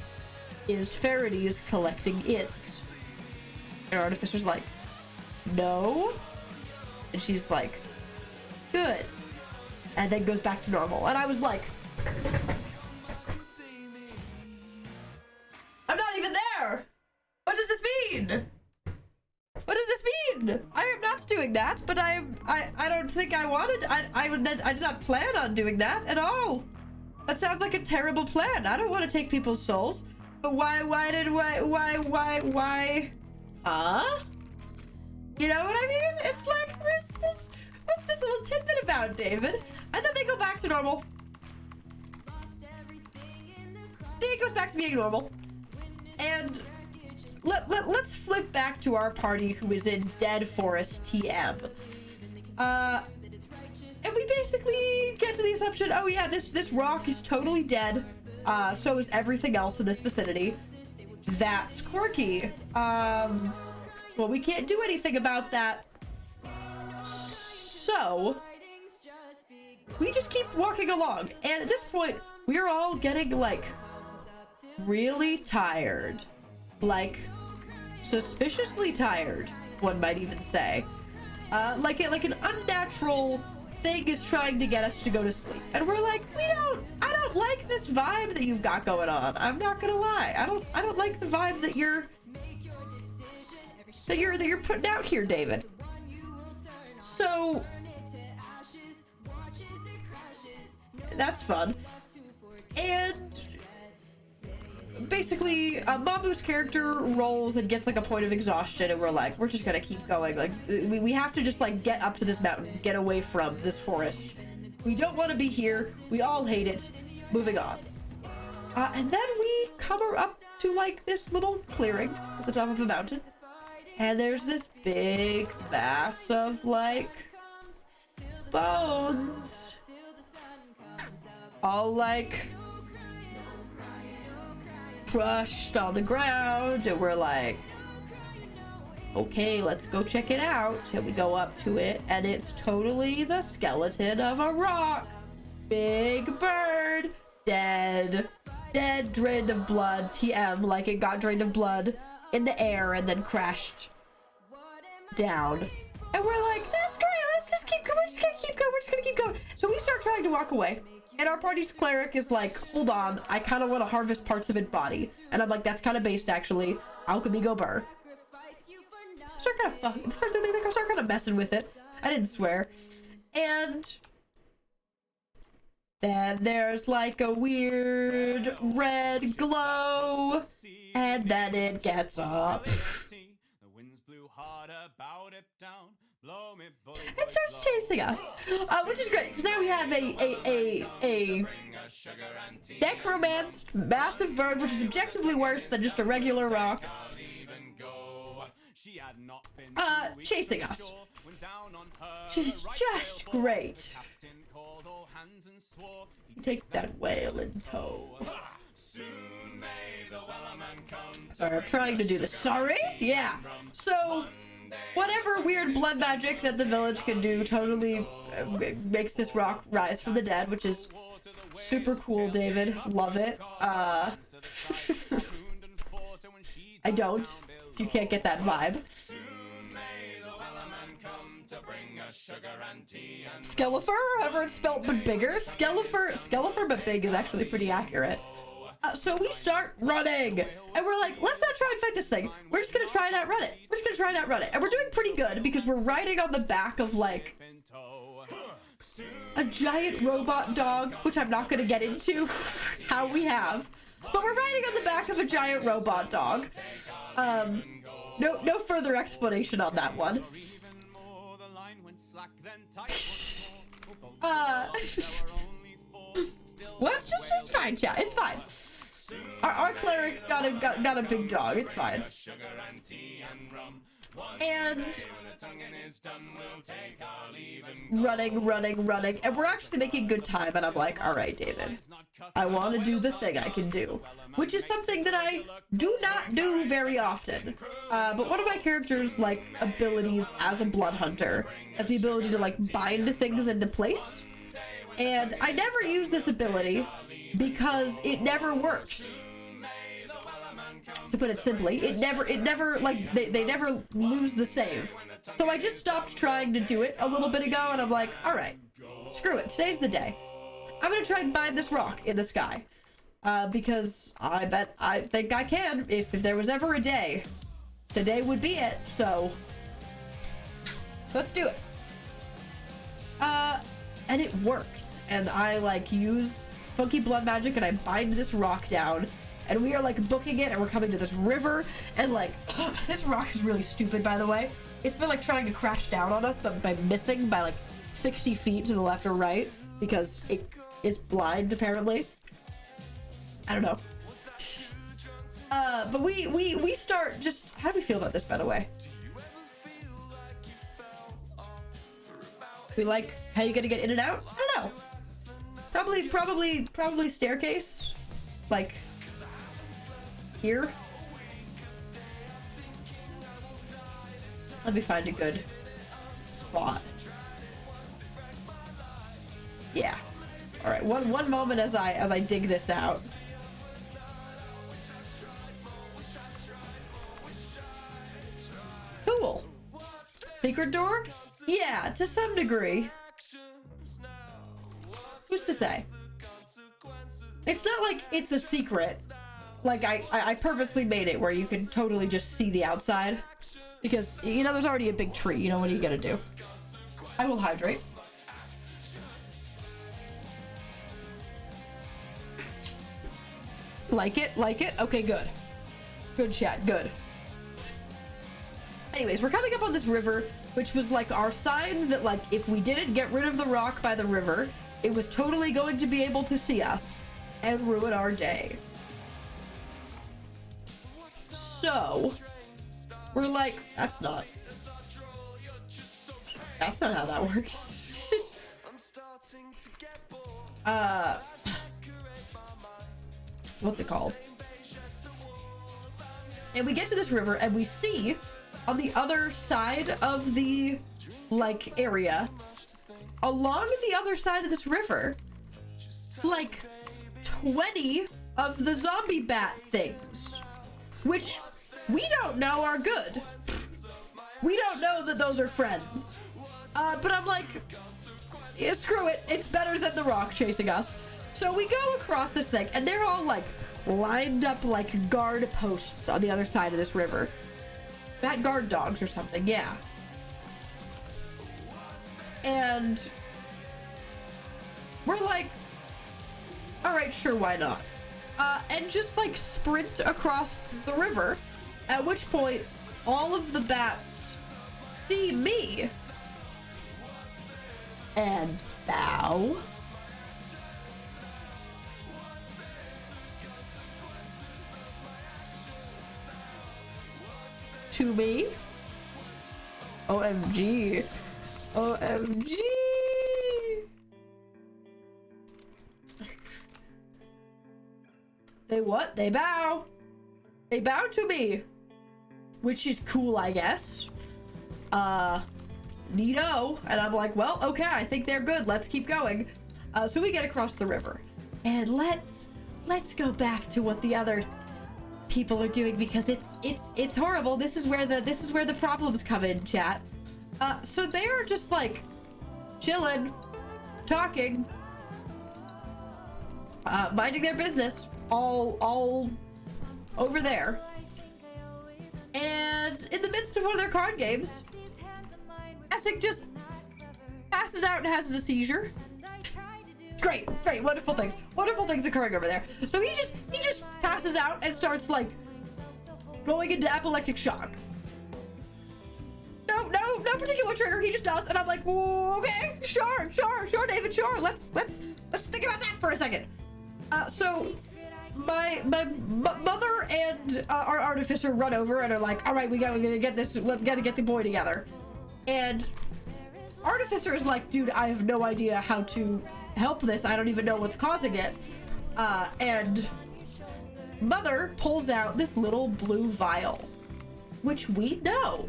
is Faraday collecting it? And our artificer's like, no. And she's like, good. And then goes back to normal. And I was like, I'm not even there. What does this mean? What does this mean? I am not doing that, but I don't think I wanted. I did not plan on doing that at all. That sounds like a terrible plan. I don't want to take people's souls. But why? Huh? You know what I mean? It's like, what's this little tidbit about, David? And then they go back to normal. It goes back to being normal. And let's flip back to our party who is in Dead Forest TM. And we basically get to the assumption, oh yeah, this rock is totally dead. So is everything else in this vicinity. That's quirky. Well, we can't do anything about that. So we just keep walking along. And at this point, we're all getting like really tired. Like suspiciously tired, one might even say. Like an unnatural thing is trying to get us to go to sleep. And we're like, I don't like this vibe that you've got going on. I'm not gonna lie. I don't like the vibe that you're putting out here, David. So that's fun. And basically, Mabu's character rolls and gets like a point of exhaustion, and we're just gonna keep going. Like, we have to just like get up to this mountain, get away from this forest. We don't want to be here. We all hate it. Moving on. And then we come up to like this little clearing at the top of a mountain. And there's this big mass of like bones, all like crushed on the ground, and we're like, okay, let's go check it out. And we go up to it, and it's totally the skeleton of a rock. Big bird, dead, drained of blood, TM, like it got drained of blood in the air and then crashed down. And we're like, that's great, let's just keep going, we're just gonna keep going. So we start trying to walk away, and our party's cleric is like, hold on, I kind of want to harvest parts of its body. And I'm like, that's kind of based, actually. Alchemy go burr. Start kind of messing with it. I didn't swear. And then there's like a weird red glow, and then it gets up. It starts chasing us, which is great, because now we have a necromanced massive bird, which is objectively worse than just a regular rock, chasing us. She's just great. Take that whale in tow. Sorry, I'm trying to do this. Sorry? Yeah. So, whatever weird blood magic that the village can do totally makes this rock rise from the dead, which is super cool, David. Love it. I don't. You can't get that vibe. Skelefer, however it's spelled, but bigger. Skelefer but big is actually pretty accurate. So we start running, and we're like, let's not try and fight this thing. We're just gonna try and outrun it. And we're doing pretty good because we're riding on the back of like a giant robot dog, which I'm not gonna get into how we have, but we're riding on the back of a giant robot dog. No further explanation on that one. Well, it's fine, chat. It's fine. Our cleric got a big dog. It's fine. And running, and we're actually making good time. And I'm like, all right, David, I want to do the thing I can do, which is something that I do not do very often. But one of my character's like abilities as a blood hunter has the ability to like bind things into place. And I never use this ability because it never works. To put it simply, it never like they never lose the save. So I just stopped trying to do it a little bit ago, and I'm like, all right, screw it. Today's the day. I'm gonna try and bind this rock in the sky, because I think I can. If there was ever a day, today would be it. So let's do it. And it works. And I like use funky blood magic, and I bind this rock down. And we are like booking it, and we're coming to this river, and like this rock is really stupid, by the way. It's been like trying to crash down on us, but by missing by like 60 feet to the left or right, because it is blind apparently. I don't know. But we start just, how do we feel about this, by the way? We like how you gonna get in and out? I don't know. Probably staircase, like here. Let me find a good spot. Yeah. All right. One moment as I dig this out. Cool. Secret door? Yeah, to some degree. Who's to say? It's not like it's a secret. Like I purposely made it where you can totally just see the outside, because you know there's already a big tree. You know, what are you gonna do? I will hydrate. Like it? Okay, good. Good chat, good. Anyways, we're coming up on this river, which was like our sign that like if we didn't get rid of the rock by the river, it was totally going to be able to see us and ruin our day. So we're like, that's not how that works. What's it called? And we get to this river and we see on the other side of the like area, along the other side of this river, like 20 of the zombie bat things, which we don't know are good. We don't know that those are friends. But I'm like, yeah, screw it. It's better than the rock chasing us. So we go across this thing and they're all like lined up like guard posts on the other side of this river. Bat guard dogs or something, yeah. And we're like, all right, sure, why not? And just like sprint across the river, at which point all of the bats see me and bow. To me. OMG. OMG. They what? They bow. They bow to me. Which is cool, I guess. Neato. And I'm like, well, okay, I think they're good. Let's keep going. So we get across the river. And let's go back to what the other people are doing, because it's horrible. This is where the problems come in, chat. So they are just like chilling, talking, minding their business, all over there. And in the midst of one of their card games, Essex just passes out and has a seizure. Great, wonderful things occurring over there. So he just passes out and starts like going into apoplectic shock. No particular trigger. He just does, and I'm like, okay, sure, David, sure. Let's think about that for a second. So my mother and our artificer run over and are like, all right, we gotta get this. Let's gotta get the boy together. And artificer is like, dude, I have no idea how to help this. I don't even know what's causing it. And mother pulls out this little blue vial, which we know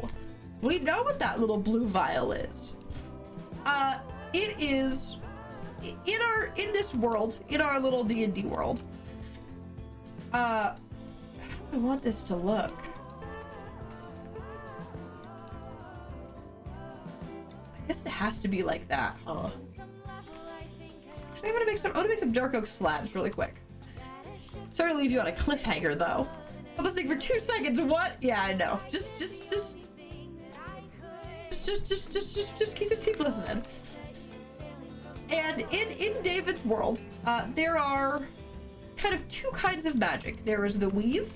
what that little blue vial is. It is in this world, in our little D&D world. How do I want this to look? I guess it has to be like that, huh? I'm gonna make some dark oak slabs really quick. Sorry to leave you on a cliffhanger though. I'm listening for 2 seconds. What? Yeah, I know. Just keep listening. And in David's world, there are kind of 2 kinds of magic. There is the weave,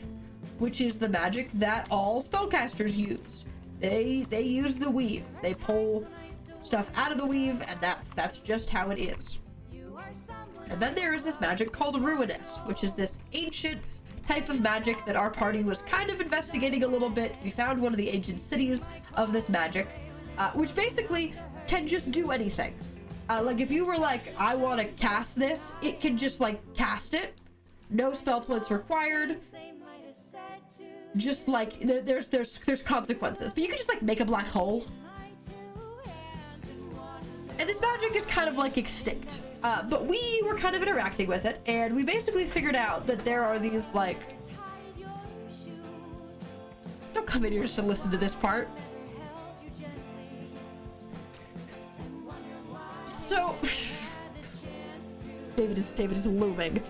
which is the magic that all spellcasters use. They use the weave. They pull stuff out of the weave, and that's just how it is. And then there is this magic called Ruinous, which is this ancient type of magic that our party was kind of investigating a little bit. We found one of the ancient cities of this magic, which basically can just do anything. Like if you were like, I want to cast this, it can just like cast it. No spell points required. Just like there's consequences, but you can just like make a black hole. And this magic is kind of like extinct. But we were kind of interacting with it, and we basically figured out that there are these like... Don't come in here just to listen to this part. So... David is looming.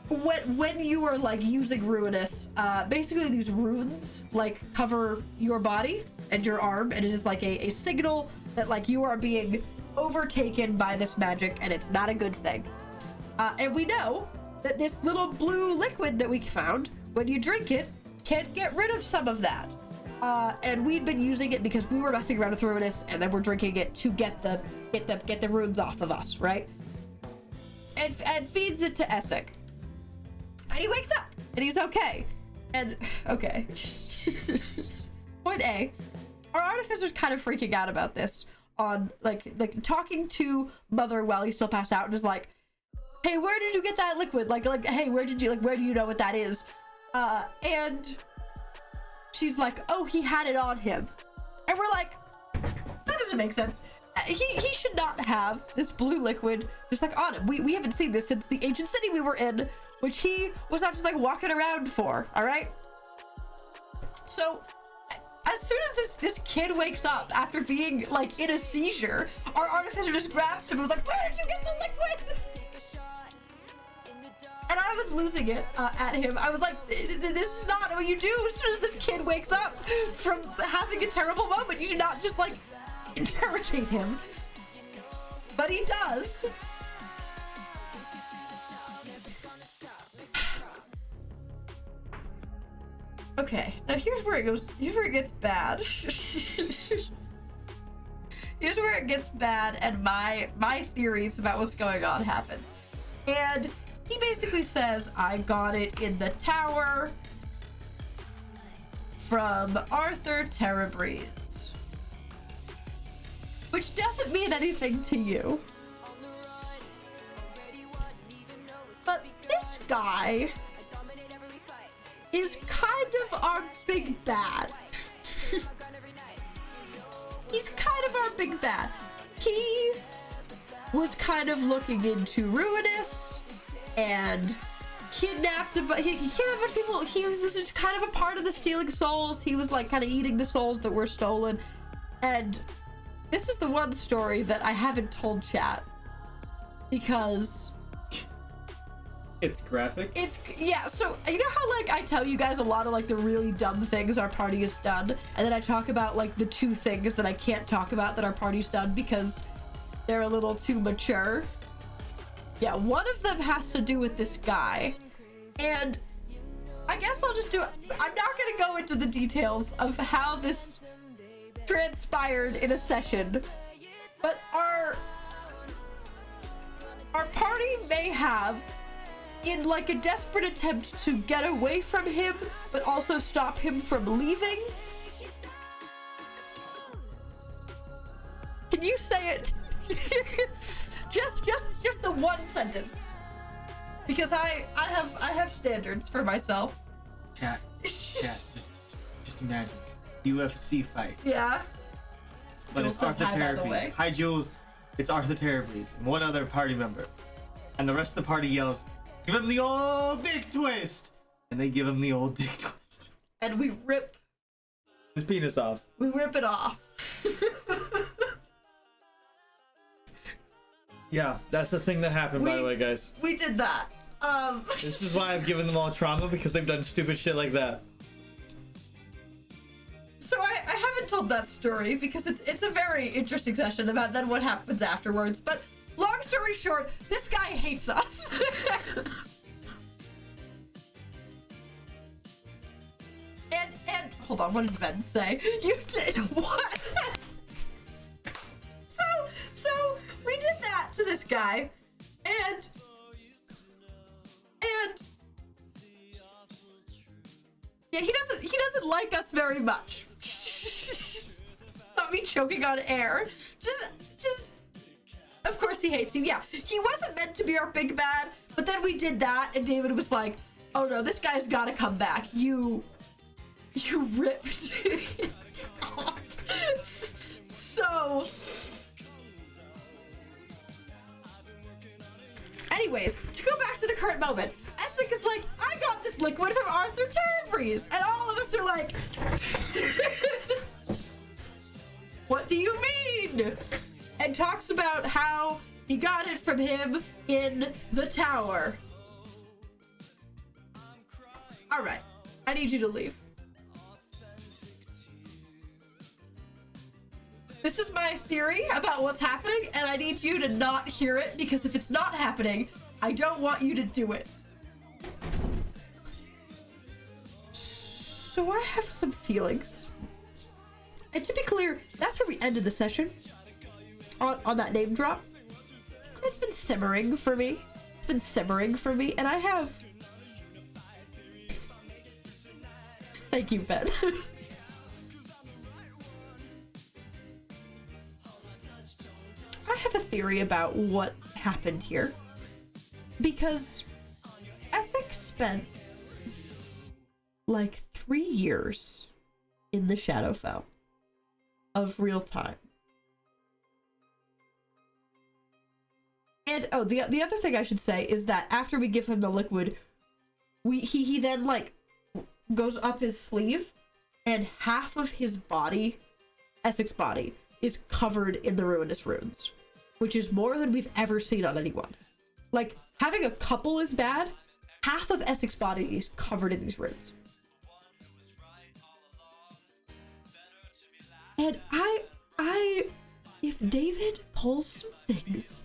When you are like using Ruinous, basically these runes like cover your body and your arm, and it is like a signal that like you are being overtaken by this magic, and it's not a good thing. And we know that this little blue liquid that we found, when you drink it, can get rid of some of that. And we'd been using it because we were messing around with Ruinous, and then we're drinking it to get the runes off of us, right? And feeds it to Essek. And he wakes up, and he's okay. And, okay. Point A, our artificer's kind of freaking out about this on, like talking to Mother while he's still passed out and is like, hey, where did you get that liquid? Like, hey, where do you know what that is? And she's like, oh, he had it on him. And we're like, that doesn't make sense. He should not have this blue liquid just like on him. We haven't seen this since the ancient city we were in, which he was not just like walking around for, all right? So as soon as this kid wakes up after being like in a seizure, our artificer just grabs him and was like, where did you get the liquid? And I was losing it at him. I was like, this is not what you do as soon as this kid wakes up from having a terrible moment. You do not just like interrogate him. But he does. Okay, so here's where it goes. Here's where it gets bad. Here's where it gets bad and my theories about what's going on happens. And he basically says, I got it in the tower from Arthur Terrabreeze. Which doesn't mean anything to you. But this guy is kind of our big bad. He's kind of our big bad. He was kind of looking into Ruinous and kidnapped he kidnapped a bunch of people. He was kind of a part of the stealing souls. He was like kind of eating the souls that were stolen. And this is the one story that I haven't told chat because it's graphic. Yeah, so you know how like I tell you guys a lot of like the really dumb things our party has done, and then I talk about like the two things that I can't talk about that our party's done because they're a little too mature. Yeah, one of them has to do with this guy, and I guess I'll just do it. I'm not gonna go into the details of how this transpired in a session, but our party may have, in like a desperate attempt to get away from him but also stop him from leaving. Can you say it? just the one sentence, because I have standards for myself. Chat, just imagine UFC fight. Yeah. But Jules it's Arthur says hi, by the way. Terrabreeze. Hi Jules, it's Arthur Terrabreeze and one other party member, and the rest of the party yells, give him the old dick twist, and they give him the old dick twist, And we rip his penis off. We rip it off. Yeah, that's the thing that happened, by the way, guys. We did that. This is why I've given them all trauma, because they've done stupid shit like that. So I haven't told that story because it's a very interesting session about then what happens afterwards. But long story short, this guy hates us. and hold on, what did Ben say? You did what? So we did that to this guy, and yeah, he doesn't like us very much. Not me choking on air. Just of course he hates you. Yeah, he wasn't meant to be our big bad, but then we did that and David was like, oh no, this guy's gotta come back. You ripped off. So anyways, to go back to the current moment, Essex is like, I got this liquid from Arthur Terrabreeze, and all of us are like, what do you mean? And talks about how he got it from him in the tower. All right, I need you to leave. This is my theory about what's happening, and I need you to not hear it, because if it's not happening, I don't want you to do it. So I have some feelings. And to be clear, that's where we ended the session. On that name drop. It's been simmering for me. It's been simmering for me, and I have Thank you, Ben. I have a theory about what happened here. Because Essex spent like 3 years in the Shadowfell of real time. And oh, the other thing I should say is that after we give him the liquid, he then like goes up his sleeve, and half of his body, Essex's body, is covered in the ruinous runes, which is more than we've ever seen on anyone. Like, having a couple is bad. Half of Essex's body is covered in these runes. And if David pulls some things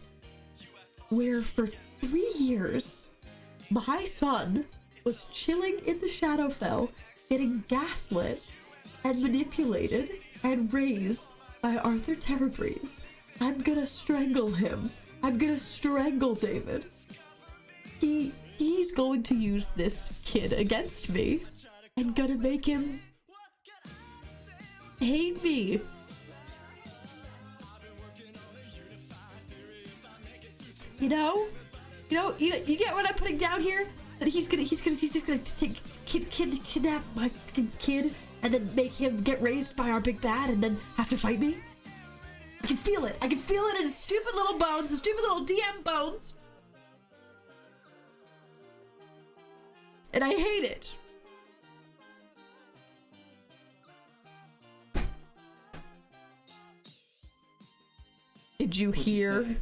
where for 3 years my son was chilling in the Shadowfell, getting gaslit and manipulated and raised by Arthur Terrabreeze, I'm gonna strangle him. I'm gonna strangle David. He's going to use this kid against me and gonna make him hate me. You know, you get what I'm putting down here? That he's just gonna kidnap my kid and then make him get raised by our big bad and then have to fight me? I can feel it. I can feel it in his stupid little bones, his stupid little DM bones. And I hate it. Did you hear?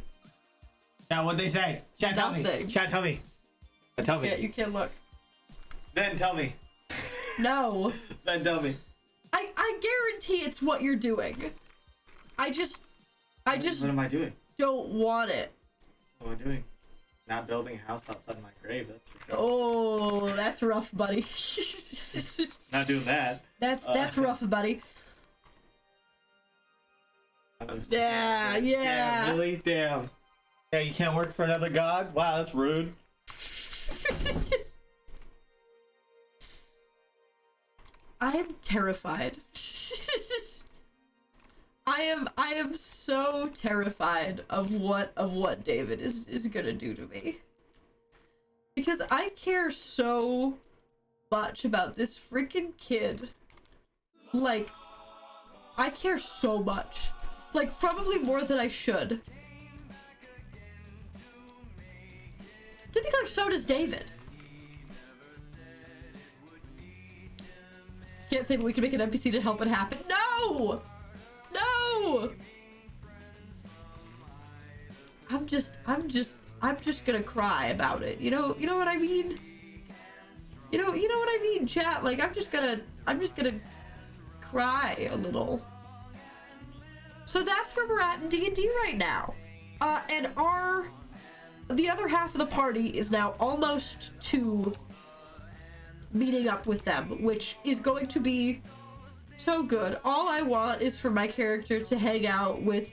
Now, what'd they say? Chat, tell me. Nothing. Chat, tell me. Tell me. Yeah, you can't look. Then tell me. No. Then tell me. I guarantee it's what you're doing. I just What am I doing? don't want it. What am I doing? Not building a house outside my grave, that's for sure. Oh, that's rough, buddy. Not doing that. That's rough, buddy. Yeah. Damn, really? Damn. Yeah, you can't work for another god? Wow, that's rude. I am terrified. I am so terrified of what David is gonna do to me. Because I care so much about this freaking kid. Like, I care so much. Like, probably more than I should. To be clear, so does David. Can't say, but we can make an NPC to help it happen. No! No! I'm just gonna cry about it. You know what I mean? You know what I mean, chat? Like, I'm just gonna cry a little. So that's where we're at in D&D right now. And the other half of the party is now almost to meeting up with them, which is going to be so good. All I want is for my character to hang out with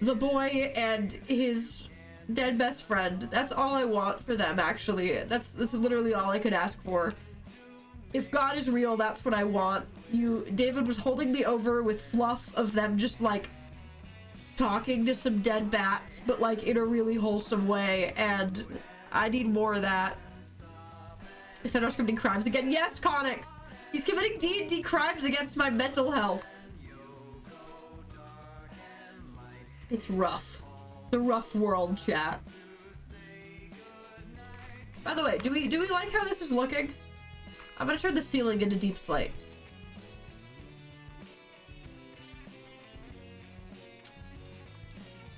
the boy and his dead best friend. That's all I want for them, actually. That's literally all I could ask for. If God is real, that's what I want. David was holding me over with fluff of them just like talking to some dead bats, but like in a really wholesome way, and I need more of that. I said I was committing crimes again. Yes, Connix! He's committing D&D crimes against my mental health. It's rough. The rough world, chat. By the way, do we like how this is looking? I'm gonna turn the ceiling into deep slate.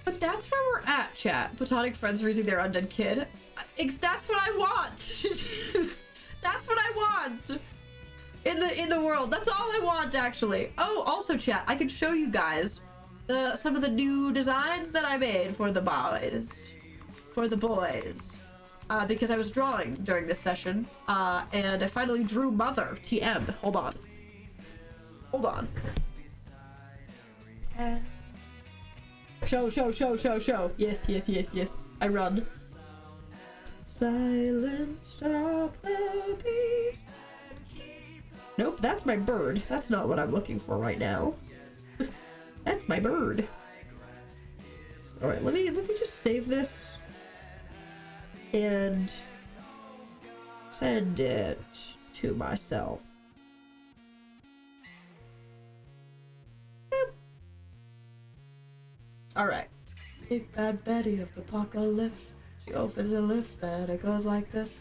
But that's where we're at, chat. Platonic friends raising their undead kid. That's what I want. That's what I want in the world. That's all I want, actually. Oh, also, chat, I can show you guys some of the new designs that I made for the boys. Because I was drawing during this session, and I finally drew Mother, TM. Hold on. Show. Yes. I run. Silence, stop the beat. Nope, that's my bird. That's not what I'm looking for right now. That's my bird. All right, let me just save this and send it to myself. Boop. All right. Big bad Betty of the apocalypse. She opens a lift and it goes like this.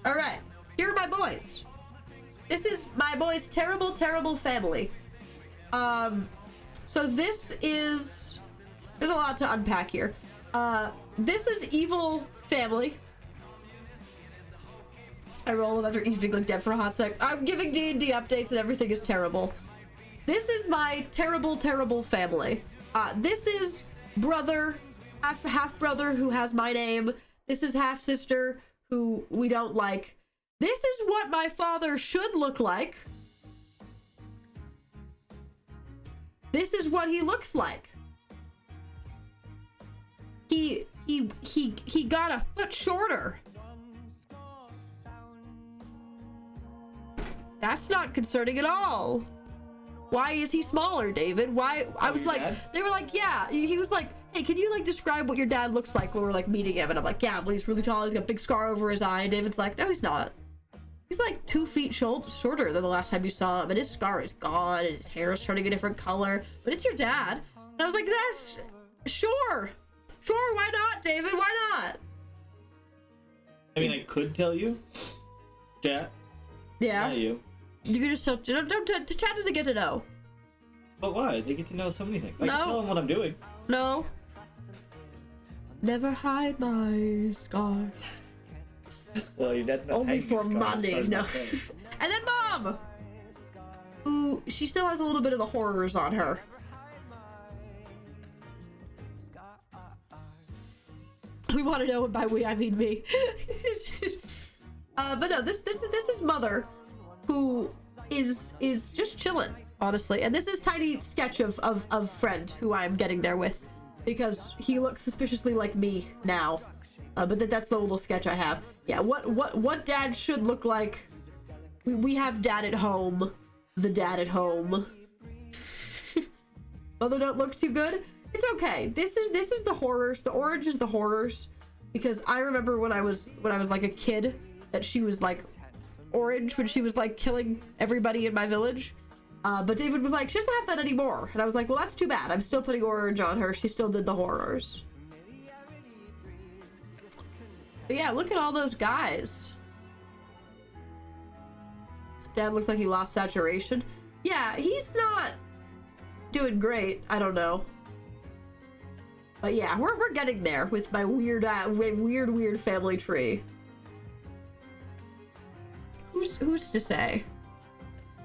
All right, here are my boys. This is my boys' terrible, terrible family. So this is, there's a lot to unpack here. This is evil family. I roll them after each being like dead for a hot sec. I'm giving D&D updates and everything is terrible. This is my terrible, terrible family. This is brother, half brother who has my name. This is half sister who we don't like. This is what my father should look like. This is what he looks like. He got a foot shorter. That's not concerning at all. Why is he smaller, David? Why? I was like, dad? They were like, yeah. He was like, hey, can you like describe what your dad looks like when we're like meeting him? And I'm like, yeah, well, he's really tall. He's got a big scar over his eye. And David's like, no, he's not. He's like 2 feet shorter than the last time you saw him. And his scar is gone. And his hair is turning a different color. But it's your dad. And I was like, that's sure. Sure, why not, David? Why not? I mean, I could tell you. Chat. Yeah. Not you. You can just tell, the chat doesn't get to know. But why? They get to know so many things. I No. can tell them what I'm doing. No. Never hide my scar. Well, your dad's not Only hiding for his scar. Monday, Scar's no. not there. And then Mom! Ooh, she still has a little bit of the horrors on her. We want to know, and by we, I mean me. But no, this is Mother, who is just chilling, honestly. And this is tiny sketch of friend who I'm getting there with, because he looks suspiciously like me now. But that's the little sketch I have. Yeah, what dad should look like. We have dad at home. The dad at home. Mother don't look too good. It's okay. This is the horrors. The orange is the horrors, because I remember when I was like a kid that she was like orange when she was like killing everybody in my village. But David was like, she doesn't have that anymore, and I was like, well, that's too bad. I'm still putting orange on her. She still did the horrors. But yeah, look at all those guys. Dad looks like he lost saturation. Yeah, he's not doing great. I don't know. But yeah, we're getting there with my weird family tree. Who's to say?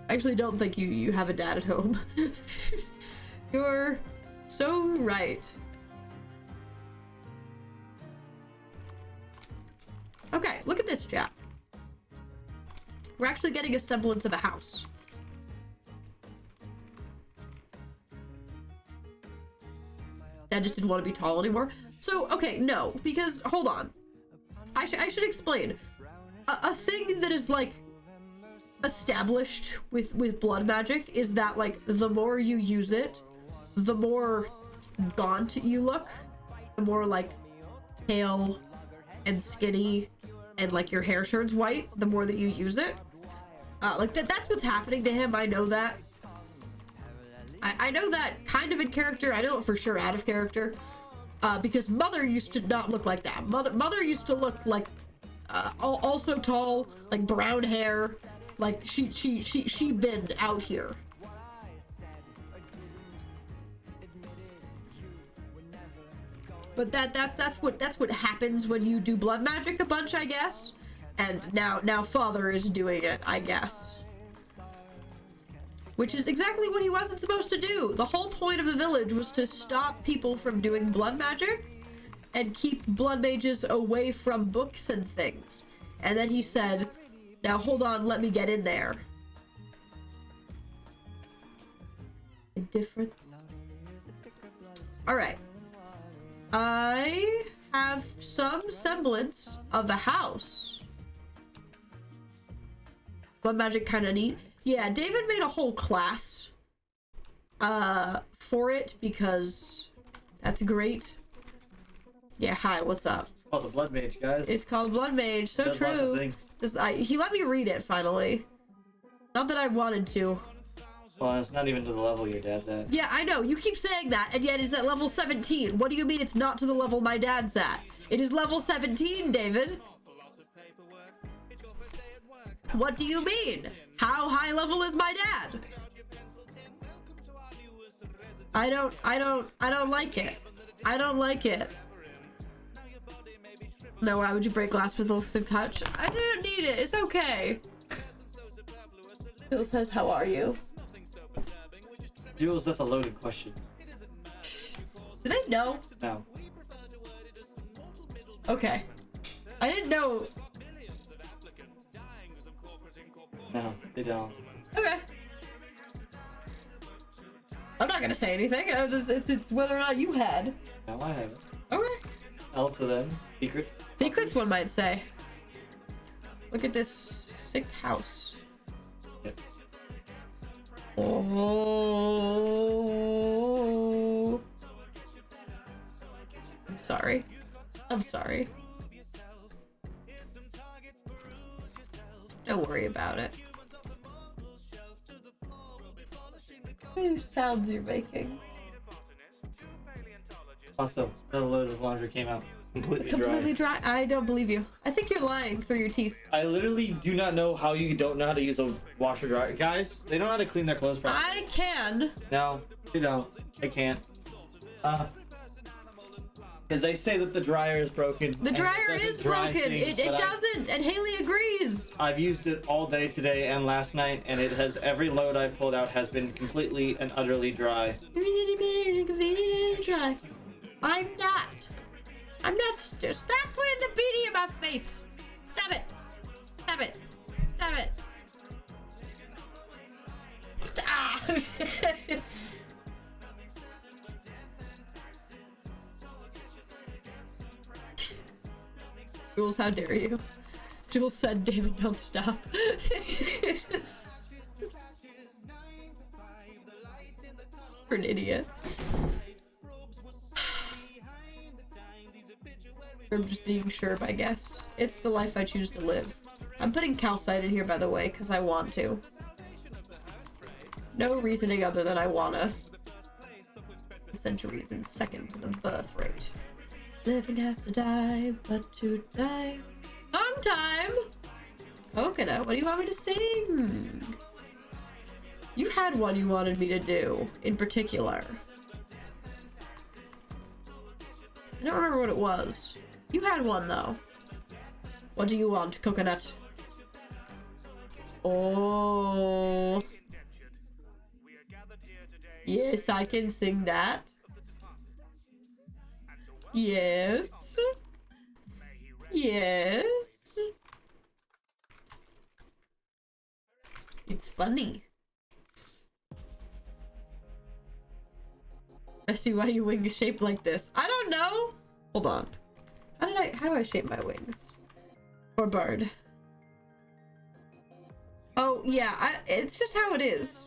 I actually don't think you have a dad at home. You're so right. Okay, look at this, chat. We're actually getting a semblance of a house. Dad just didn't want to be tall anymore. So, okay, no, because, hold on. I should explain. A thing that is, like, established with blood magic is that, like, the more you use it, the more gaunt you look. The more, like, pale and skinny and, like, your hair turns white, the more that you use it. Like, that's what's happening to him. I know that. I know that kind of in character. I know it for sure out of character. Because Mother used to not look like that. Mother used to look like also tall, like brown hair. Like she been out here. But that's what happens when you do blood magic a bunch, I guess. And now Father is doing it, I guess. Which is exactly what he wasn't supposed to do. The whole point of the village was to stop people from doing blood magic and keep blood mages away from books and things. And then he said, now hold on, let me get in there. Indifference. Alright. I have some semblance of a house. Blood magic kind of neat. Yeah, David made a whole class for it because that's great. Yeah, hi, what's up? It's called the Blood Mage, guys. It's called Blood Mage, so Does lots of true. things. He let me read it finally. Not that I wanted to. Well, it's not even to the level your dad's at. Yeah, I know. You keep saying that, and yet it's at level 17. What do you mean it's not to the level my dad's at? It is level 17, David. What do you mean? How high level is my dad? I don't like it. I don't like it. No, why would you break glass with a lipstick touch? I didn't need it. It's okay. Bill says, how are you? Jules, that's a loaded question. Do they know? No. Okay. I didn't know. No, they don't. Okay. I'm not gonna say anything. It's whether or not you had. No, I haven't. Okay. L to them. Secrets. Secrets, one might say. Look at this sick house. Yep. Oh. I'm sorry. I'm sorry. Don't worry about it. These sounds you're making. Also, another load of laundry came out Completely dry. I don't believe you. I think you're lying through your teeth. I literally do not know how you don't know how to use a washer dryer. Guys, they don't know how to clean their clothes properly. I can. No, they don't. They can't. Because they say that the dryer is broken. The dryer is broken. It doesn't, and Haley agrees. I've used it all day today and last night, and it has every load I've pulled out has been completely and utterly dry. Dry. I'm not. Stop putting the beanie in my face. Stop it. Stop it. Stop it. Ah. Jules, how dare you? Jules said, David, don't stop. For an idiot. I'm just being sure, I guess. It's the life I choose to live. I'm putting calcite in here, by the way, because I want to. No reasoning other than I wanna. Centuries in second to the birth rate. Living has to die, but to die. Long time! Coconut, what do you want me to sing? You had one you wanted me to do, in particular. I don't remember what it was. You had one, though. What do you want, Coconut? Oh. Yes, I can sing that. Yes. Yes. It's funny. I see why your wing is shaped like this. I don't know. Hold on. How do I shape my wings? Or bird? Oh, yeah, it's just how it is.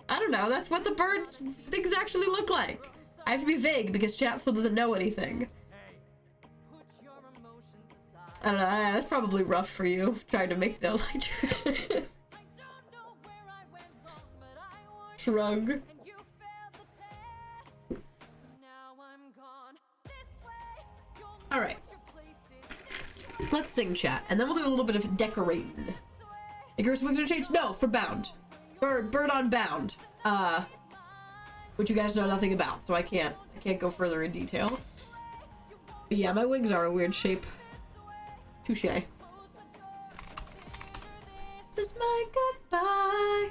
I don't know, that's what the birds things actually look like. I have to be vague because chat still doesn't know anything. I don't know, that's probably rough for you, trying to make the lighter. Shrug. Alright. Let's sing, chat, and then we'll do a little bit of decorating. Icarus wings are changed? No, for bound. Bird on bound. Which you guys know nothing about, so I can't go further in detail. But yeah, my wings are a weird shape. Touche. This is my goodbye.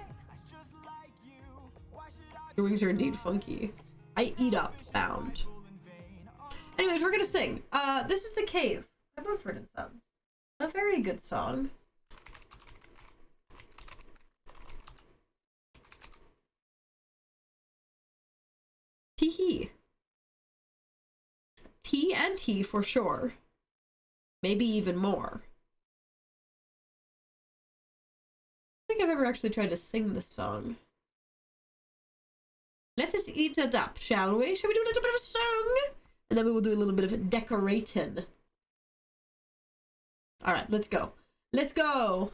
Your wings are indeed funky. I eat up bound. Anyways, we're gonna sing. This is The Cave by Mumford & Sons. A very good song. Tee-hee. TNT for sure. Maybe even more. think I've ever actually tried to sing this song. Let us eat it up, shall we? Shall we do a little bit of a song? And then we will do a little bit of decorating. Alright, let's go. Let's go!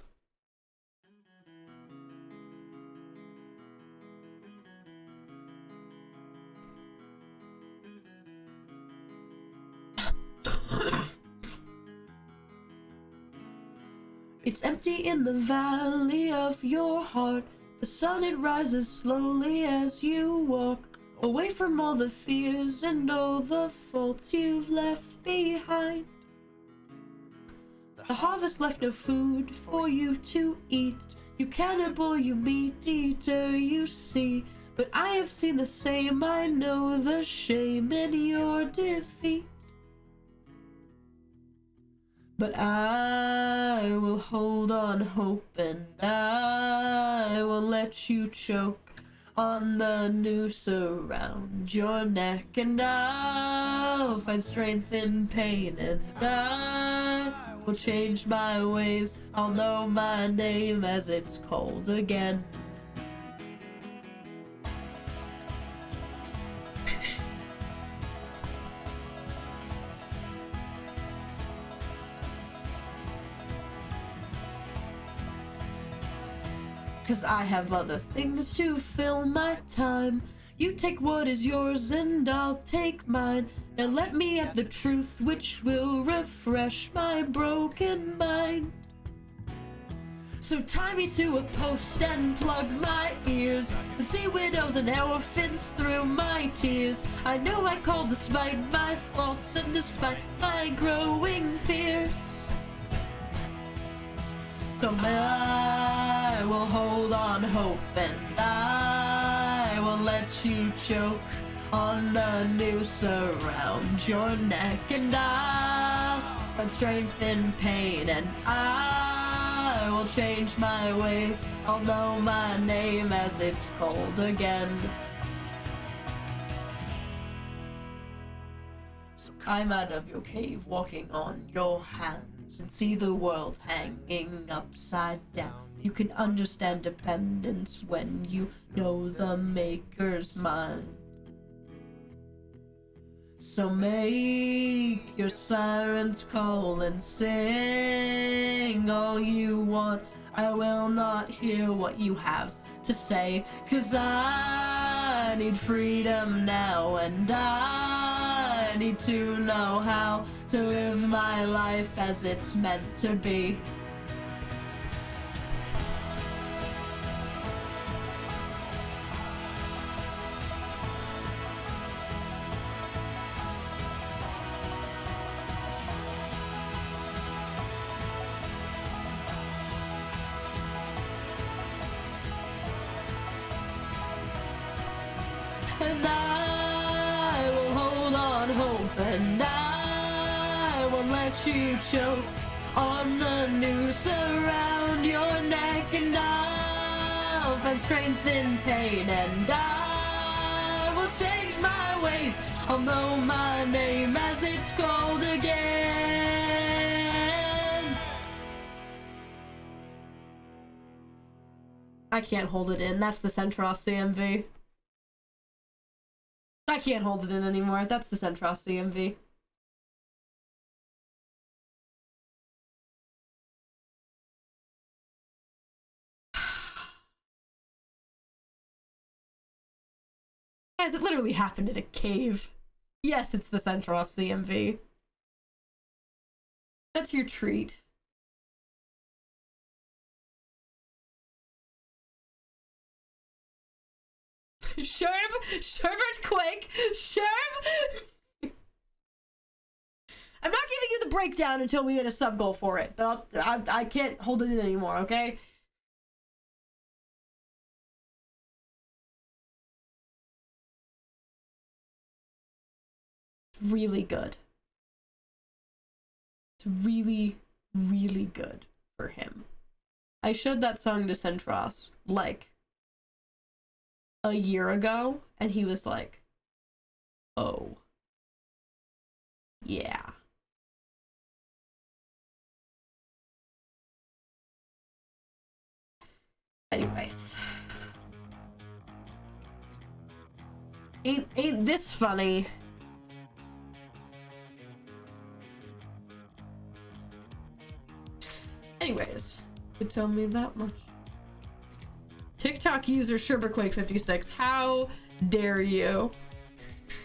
It's empty in the valley of your heart. The sun, it rises slowly as you walk away from all the fears and all the faults you've left behind. The harvest left no food for you to eat. You cannibal, you meat eater, you see. But I have seen the same, I know the shame in your defeat. But I will hold on hope, and I will let you choke on the noose around your neck, and I'll find strength in pain, and I will change my ways. I'll know my name as it's called again. Cause I have other things to fill my time. You take what is yours and I'll take mine. Now let me have the truth which will refresh my broken mind. So tie me to a post and plug my ears to see widows and orphans through my tears. I know I called despite my faults and despite my growing fears. So I will hold on hope, and I will let you choke on the noose around your neck, and I'll find strength in pain, and I will change my ways. I'll know my name as it's called again. So climb out of your cave, walking on your hands, and see the world hanging upside down. You can understand dependence when you know the maker's mind. So make your sirens call and sing all you want. I will not hear what you have to say, 'cause I need freedom now, and I need to know how to live my life as it's meant to be. And I will hold on hope, and I won't let you choke on the noose around your neck, and I'll find strength in pain, and I will change my ways. I'll know my name as it's called again. I can't hold it in. That's the Centros CMV. I can't hold it in anymore. That's the Centros CMV. Guys, it literally happened in a cave. Yes, it's the Centros CMV. That's your treat. Sherbert Quake! I'm not giving you the breakdown until we hit a sub goal for it, but I can't hold it in anymore, okay? Really good. It's really, really good for him. I showed that song to Centros, like, a year ago, and he was like, oh. Yeah. Anyways. Ain't this funny? Anyways, you tell me that much. TikTok user Sherberquake56, how dare you?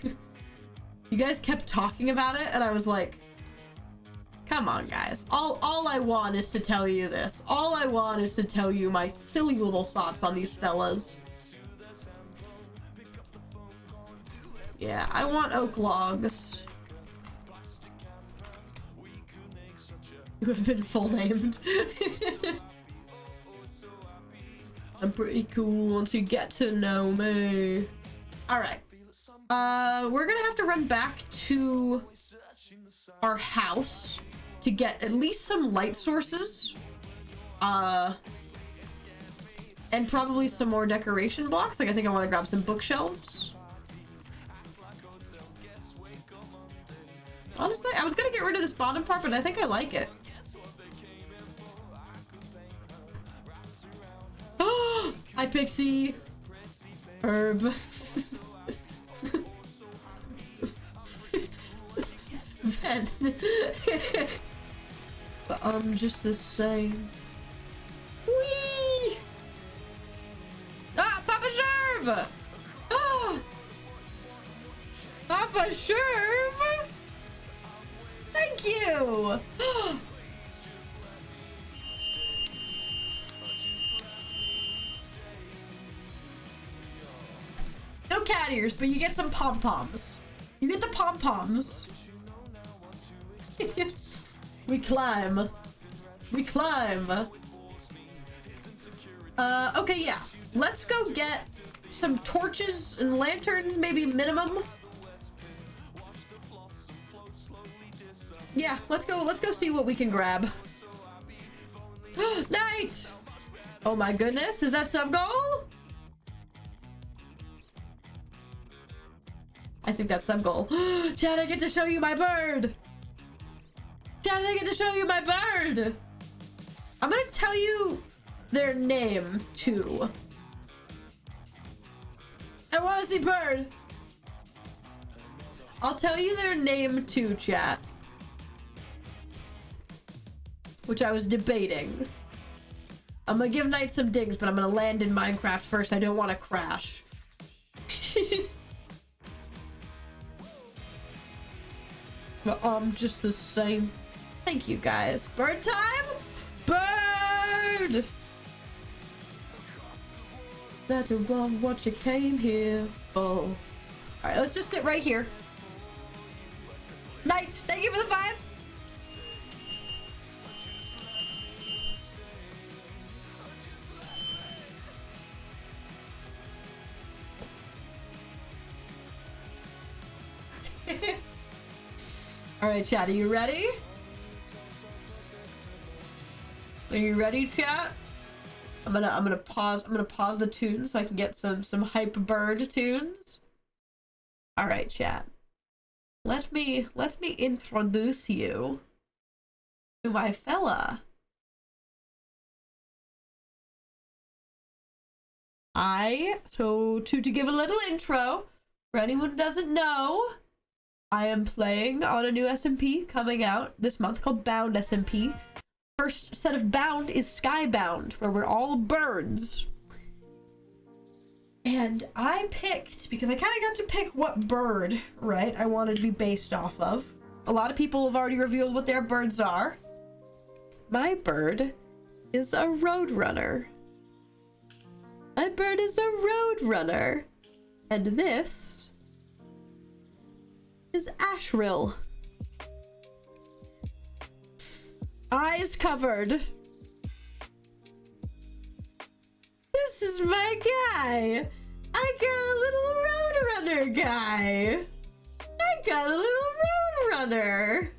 You guys kept talking about it, and I was like, come on, guys. All I want is to tell you this. All I want is to tell you my silly little thoughts on these fellas. Yeah, I want oak logs. You have been full named. I'm pretty cool once you get to know me. Alright. We're gonna have to run back to our house to get at least some light sources. And probably some more decoration blocks. Like, I think I want to grab some bookshelves. Honestly, I was gonna get rid of this bottom part, but I think I like it. Oh, hi Pixie. Herb. Ben. But I'm just the same. Whee! Ah, Papa Sherb! Ah! Papa Sherb! Thank you! No cat ears, but you get some pom-poms. You get the pom-poms. We climb. We climb. Okay, yeah. Let's go get some torches and lanterns, maybe minimum. Yeah, let's go see what we can grab. Night! Oh my goodness, is that sub goal? I think that's sub goal. Chad, I get to show you my bird! Chad, I get to show you my bird! I'm gonna tell you their name too. I wanna see bird! I'll tell you their name too, chat. Which I was debating. I'm gonna give Knight some dings, but I'm gonna land in Minecraft first. I don't want to crash. But I'm just the same. Thank you, guys. Bird time? Bird! That was what you came here for. Alright, let's just sit right here. Knight, thank you for the 5. All right, chat, are you ready? Are you ready, chat? I'm gonna pause the tunes so I can get some hype bird tunes. All right, chat. Let me introduce you to my fella. So to give a little intro for anyone who doesn't know, I am playing on a new SMP coming out this month called Bound SMP. First set of Bound is Skybound, where we're all birds. And I picked, because I kind of got to pick what bird, right, I wanted to be based off of. A lot of people have already revealed what their birds are. My bird is a roadrunner. My bird is a roadrunner. And this is Ashrill. Eyes covered. This is my guy. I got a little roadrunner guy. I got a little roadrunner.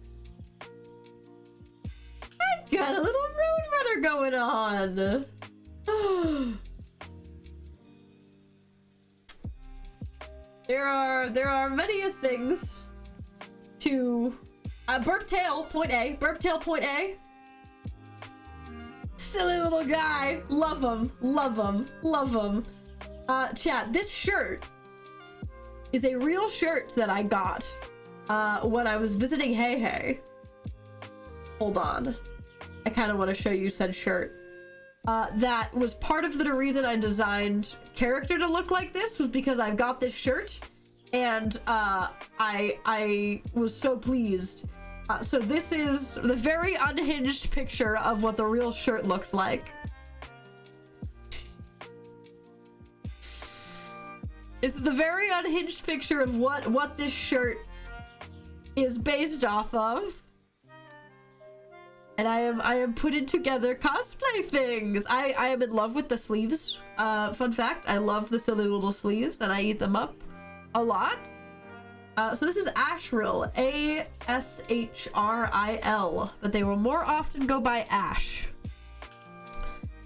I got a little roadrunner going on. There are many things to burp tail point A. Silly little guy. Love him. Love him. Love him. Chat, this shirt is a real shirt that I got when I was visiting Hey Hey. Hold on. I kind of want to show you said shirt. That was part of the reason I designed character to look like this, was because I got this shirt and I was so pleased. So this is the very unhinged picture of what the real shirt looks like. This is the very unhinged picture of what this shirt is based off of. And I am putting together cosplay things. I am in love with the sleeves. Fun fact, I love the silly little sleeves and I eat them up a lot. So this is Ashril, A-S-H-R-I-L, but they will more often go by Ash.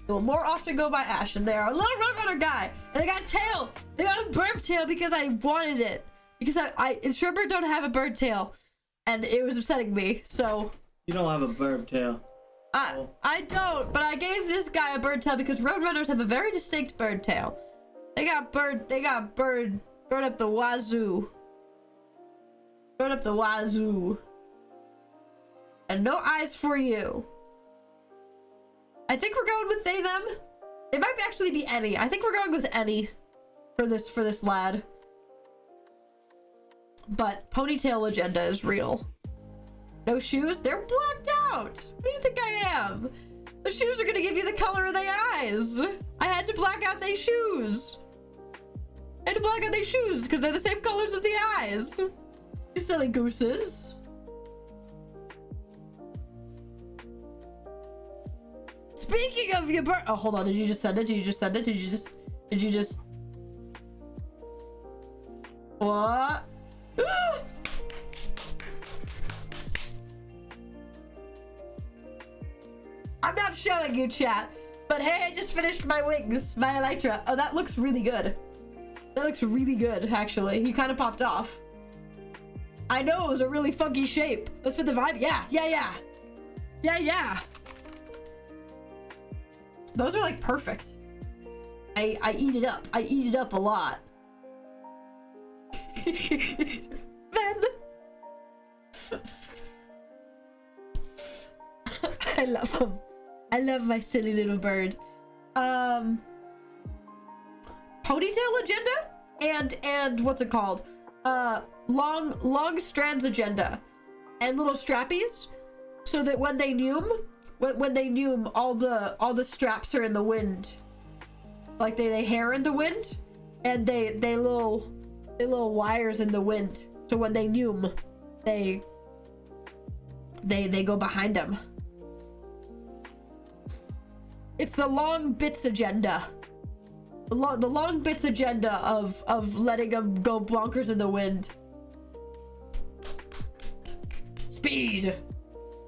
They will more often go by Ash, and they are a little Roadrunner guy, and they got a tail. They got a bird tail because I wanted it. Because Sherbert don't have a bird tail, and it was upsetting me, so... You don't have a bird tail. I don't, but I gave this guy a bird tail because Roadrunners have a very distinct bird tail. They got bird up the wazoo. Bird up the wazoo. And no eyes for you. I think we're going with they, them. It might actually be any. I think we're going with any for this lad. But ponytail agenda is real. No shoes? They're blacked out. What do you think I am? The shoes are gonna give you the color of their eyes. I had to black out their shoes. I had to black out their shoes because they're the same colors as the eyes. You silly gooses. Speaking of your bird, oh, hold on. Did you just send it? Did you just send it? Did you just? What? I'm not showing you, chat, but hey, I just finished my wings, my elytra. Oh, that looks really good. That looks really good, actually. He kind of popped off. I know it was a really funky shape. Let's fit the vibe. Yeah. Those are like perfect. I eat it up. I eat it up a lot. Then I love him. I love my silly little bird. Ponytail agenda and what's it called? Long strands agenda and little strappies, so that when they noom, all the straps are in the wind, like they hair in the wind, and they little wires in the wind, so when they noom, they go behind them. It's the long bits agenda. The long bits agenda of letting them go bonkers in the wind. Speed.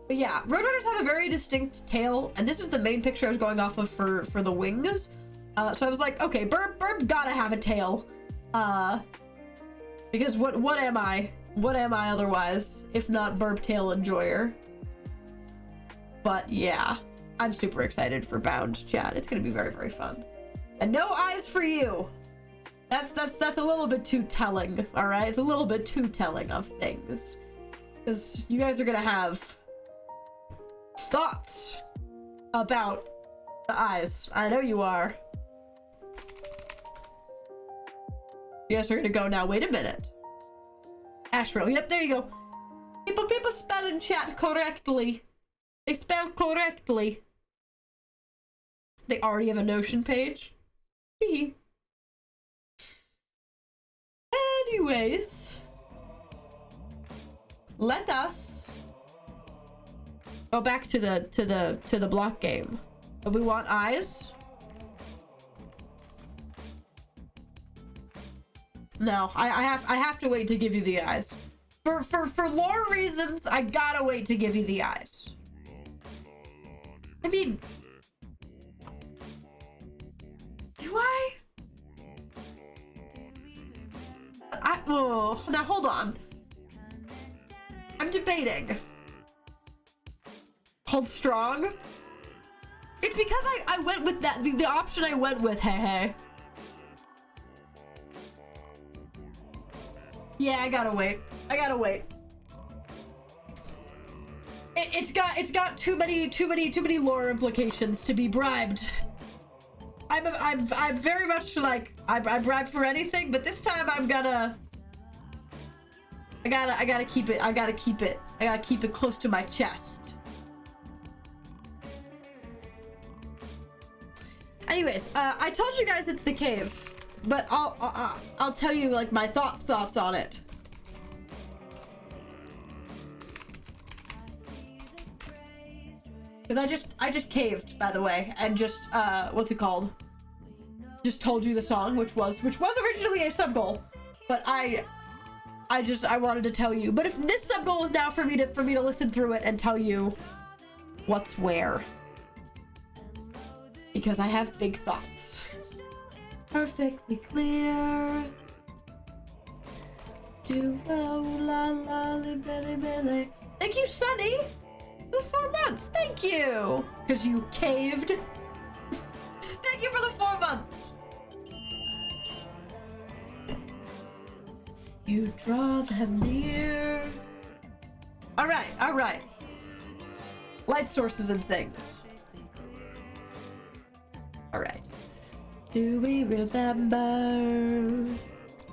But yeah, Roadrunners have a very distinct tail, and this is the main picture I was going off of for the wings. So I was like, okay, Burp gotta have a tail. Because what am I? What am I otherwise, if not Burp tail enjoyer? But yeah, I'm super excited for Bound, chat. It's gonna be very, very fun. And no eyes for you. That's a little bit too telling, all right? It's a little bit too telling of things. Because you guys are gonna have thoughts about the eyes. I know you are. You guys are gonna go now. Wait a minute. Ashril. Yep, there you go. People spell in chat correctly. They spell correctly. They already have a Notion page. Anyways, let us go back to the block game. Do we want eyes? No, I have to wait to give you the eyes. For lore reasons, I gotta wait to give you the eyes. I mean, do I? Oh, now hold on. I'm debating. Hold strong. If It's because I went with that, the option I went with, hey. Yeah, I gotta wait. It's got too many lore implications to be bribed. I'm very much like, I bribe for anything, but this time I'm gonna... I gotta keep it close to my chest. Anyways, I told you guys it's the cave, but I'll tell you like my thoughts on it. Because I just caved, by the way, and just what's it called? Just told you the song, which was originally a sub goal, but I wanted to tell you. But if this sub goal is now for me to listen through it and tell you what's where, because I have big thoughts. Perfectly clear. Do la la li belly belly. Thank you, Sunny. The 4 months. Thank you. Because you caved. Thank you for the 4 months. You draw them near. All right. Light sources and things. All right. Do we remember?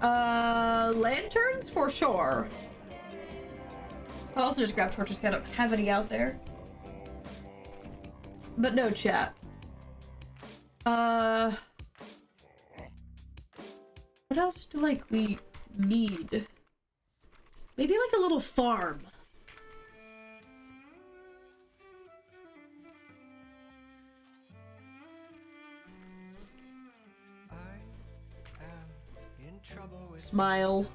Lanterns for sure. I also just grabbed torches. I don't have any out there. But no chat. What else do we need? Maybe like a little farm. Smile.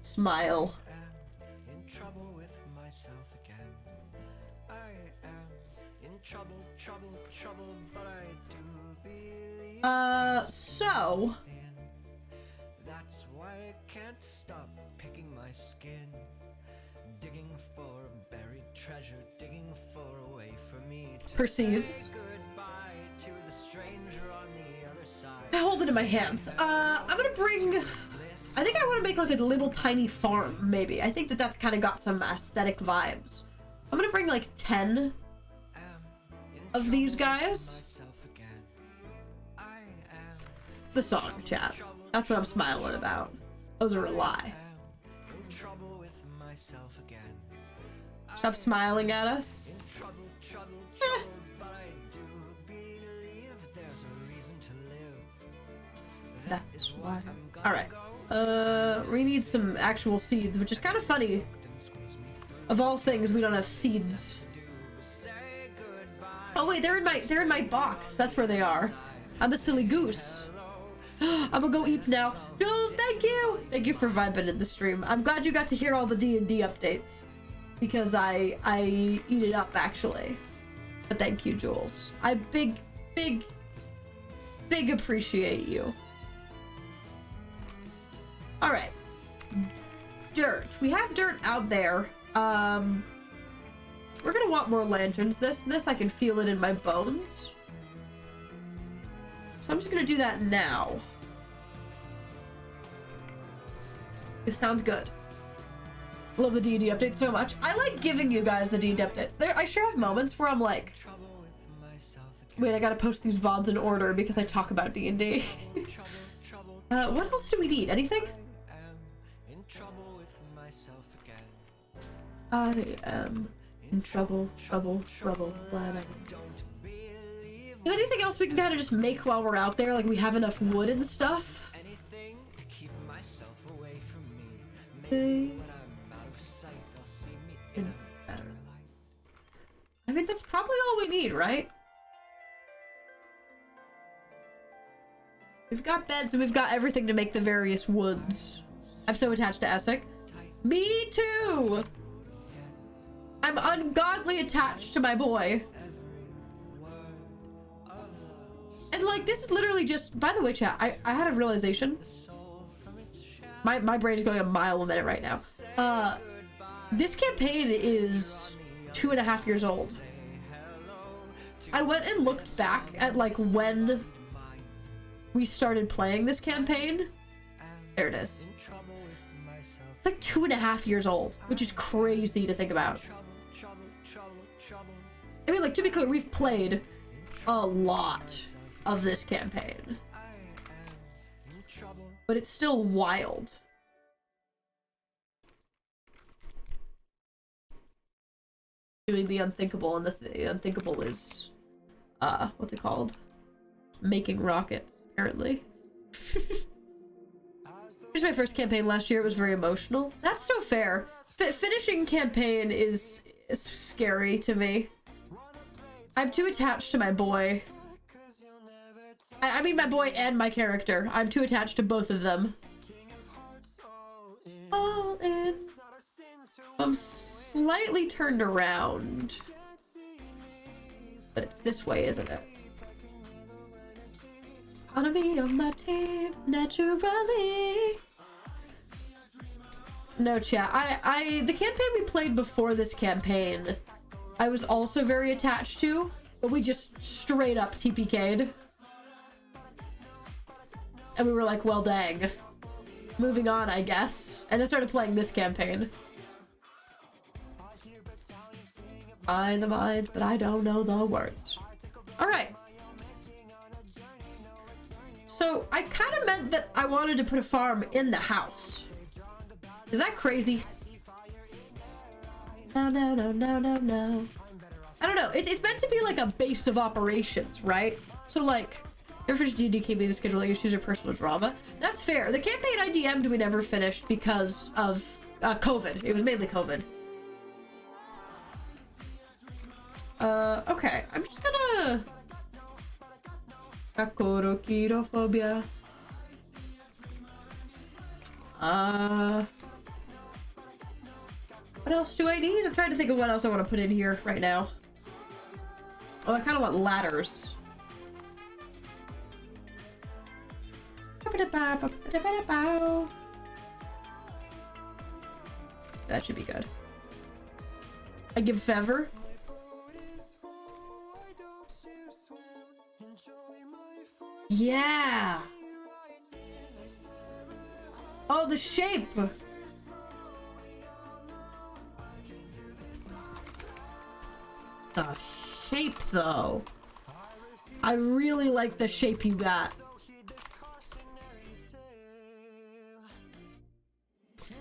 Smile. In trouble with myself again. I am in trouble, but I do believe. So. That's why I can't stop picking my skin, digging for buried treasure, digging for a way for me to perceives. I hold it in my hands. I'm gonna bring... I think I want to make like a little tiny farm, maybe. I think that's kind of got some aesthetic vibes. I'm gonna bring like 10 of these guys. It's the song, chat. That's what I'm smiling about. Those are a lie. Stop smiling at us. That's why. Alright. We need some actual seeds, which is kind of funny. Of all things, we don't have seeds. Oh wait, they're in my box. That's where they are. I'm a silly goose. I'm gonna go eat now. Jules, thank you! Thank you for vibing in the stream. I'm glad you got to hear all the D&D updates. Because I eat it up, actually. But thank you, Jules. I big appreciate you. Alright. Dirt. We have dirt out there. We're gonna want more lanterns. This I can feel it in my bones. So I'm just gonna do that now. It sounds good. Love the D&D updates so much. I like giving you guys the D&D updates. I sure have moments where I'm like, wait, I gotta post these VODs in order because I talk about D&D. What else do we need? Anything? I am in trouble, glad I is there anything else we can kind of just make while we're out there? Like we have enough wood and stuff? I mean, that's probably all we need, right? We've got beds and we've got everything to make the various woods. I'm so attached to Essek. Me too! I'm ungodly attached to my boy. And like, this is literally just, by the way, chat, I had a realization. My brain is going a mile a minute right now. This campaign is 2.5 years old. I went and looked back at like when we started playing this campaign. There it is. It's like 2.5 years old, which is crazy to think about. I mean, like, to be clear, we've played a lot of this campaign, but it's still wild. Doing the unthinkable, and the unthinkable is, what's it called? Making rockets, apparently. Here's my first campaign last year. It was very emotional. That's so fair. Finishing campaign is scary to me. I'm too attached to my boy. I mean my boy and my character. I'm too attached to both of them. All in. I'm slightly turned around. But it's this way, isn't it? Wanna be on my team naturally. No, chat. The campaign we played before this campaign, I was also very attached to, but we just straight up TPK'd. And we were like, well, dang. Moving on, I guess. And then started playing this campaign. I the minds, but I don't know the words. Alright. So, I kind of meant that I wanted to put a farm in the house. Is that crazy? No, no, no, no, no, no. I don't know. It's meant to be like a base of operations, right? So, like, never finished D&D campaign, the scheduling issues or personal drama. That's fair. The campaign I DM'd we never finished because of COVID. It was mainly COVID. Okay. I'm just gonna... Akorokirophobia. What else do I need? I'm trying to think of what else I want to put in here right now. Oh, I kind of want ladders. That should be good. I give favor. Yeah. Oh, the shape. The shape, though. I really like the shape you got.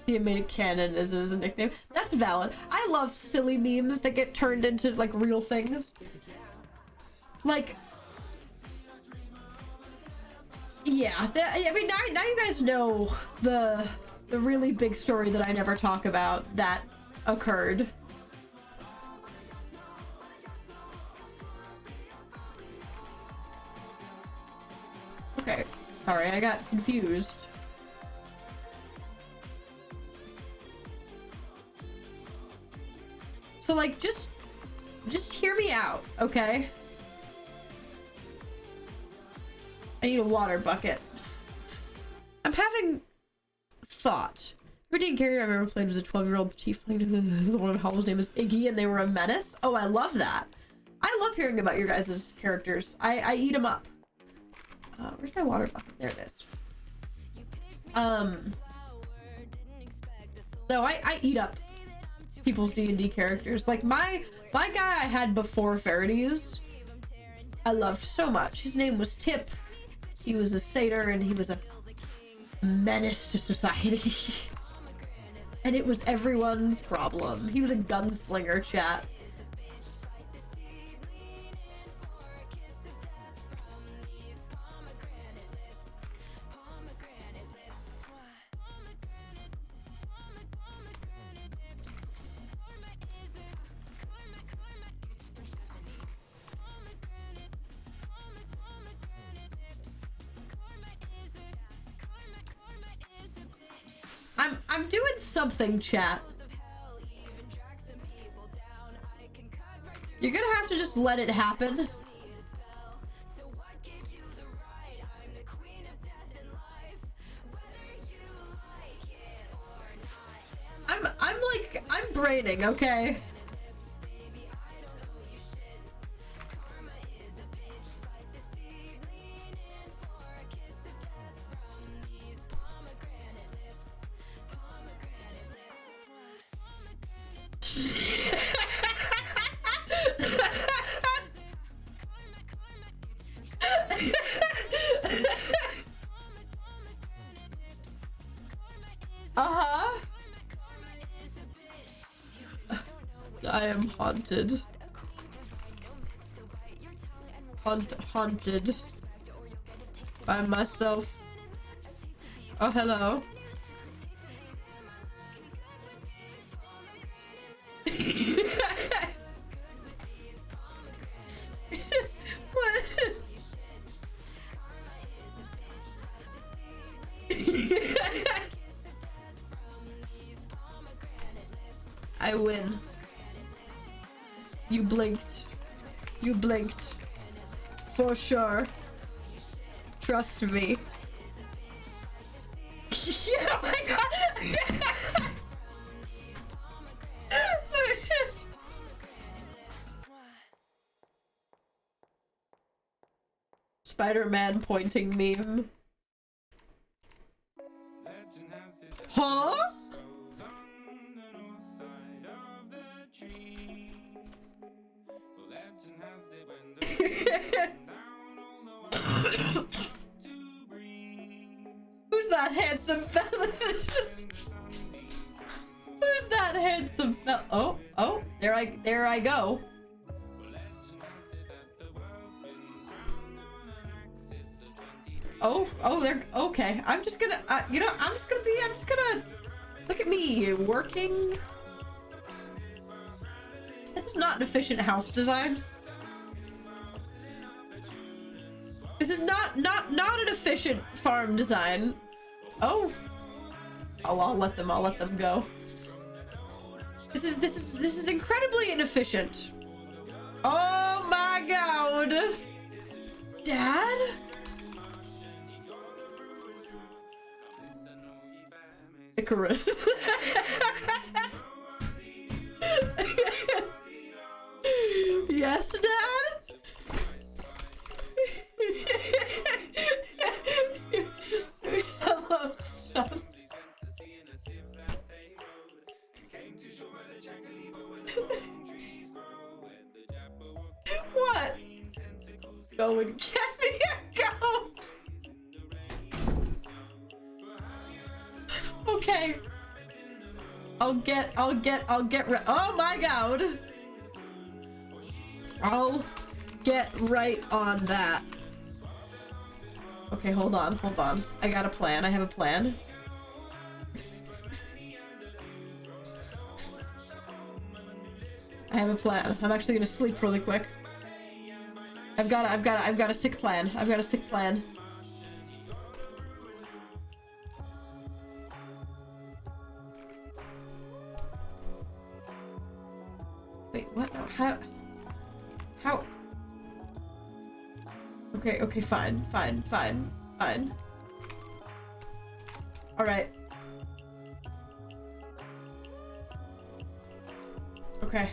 The made a canon as a nickname. That's valid. I love silly memes that get turned into like real things. Like, yeah. I mean, now you guys know the really big story that I never talk about that occurred. Okay, sorry, I got confused. So, like, just hear me out, okay? I need a water bucket. I'm having thought. Every character I've ever played was a 12-year-old tiefling. The one Hollow's name is Iggy, and they were a menace. Oh, I love that. I love hearing about your guys' characters. I eat them up. Where's my water bucket? There it is. No, I eat up people's D&D characters. Like my guy I had before Faraday, I loved so much. His name was Tip. He was a satyr and he was a menace to society. And it was everyone's problem. He was a gunslinger, chat. I'm doing something, chat. You're gonna have to just let it happen. I'm like I'm braining, okay? Uh-huh. I am haunted. Haunted by myself. Oh, hello. What? I win. You blinked. You blinked. For sure. Trust me. Oh my god! Spider-Man pointing meme. Huh? Who's that handsome fella? Who's that handsome fella? Oh, there I go. Oh, they're okay. I'm just gonna, you know, I'm just gonna look at me working. This is not an efficient house design. This is not an efficient farm design. Oh, I'll let them go. This is incredibly inefficient. Oh my god, Dad. Icarus. Yes, Dad? Hello, son. What? Go and get me a goat. Okay. I'll get oh my god. I'll get right on that. Okay, hold on. I got a plan. I have a plan. I have a plan. I'm actually gonna sleep really quick. I've got a sick plan. I've got a sick plan. Wait, what? How? Okay, fine. Alright. Okay.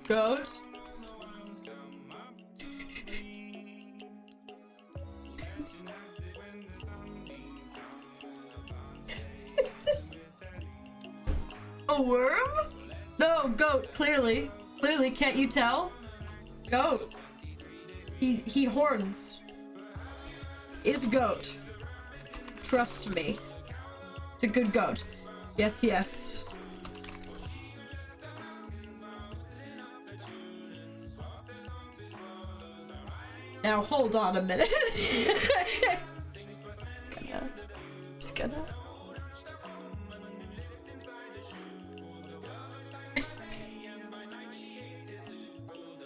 Goat. A worm? No, goat, clearly. Clearly, can't you tell? Goat. He horns. Is goat. Trust me. It's a good goat. Yes. Now hold on a minute. Just gonna.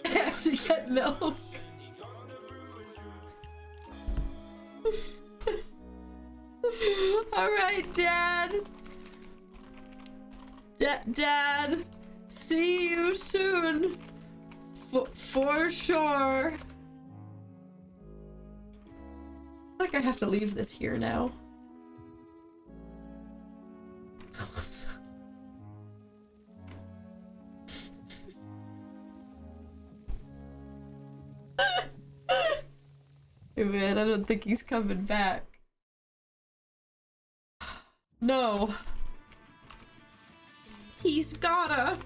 I have to get milk. Alright, Dad. Dad. See you soon. For sure. I feel like I have to leave this here now. Hey man, I don't think he's coming back. No. He's gotta.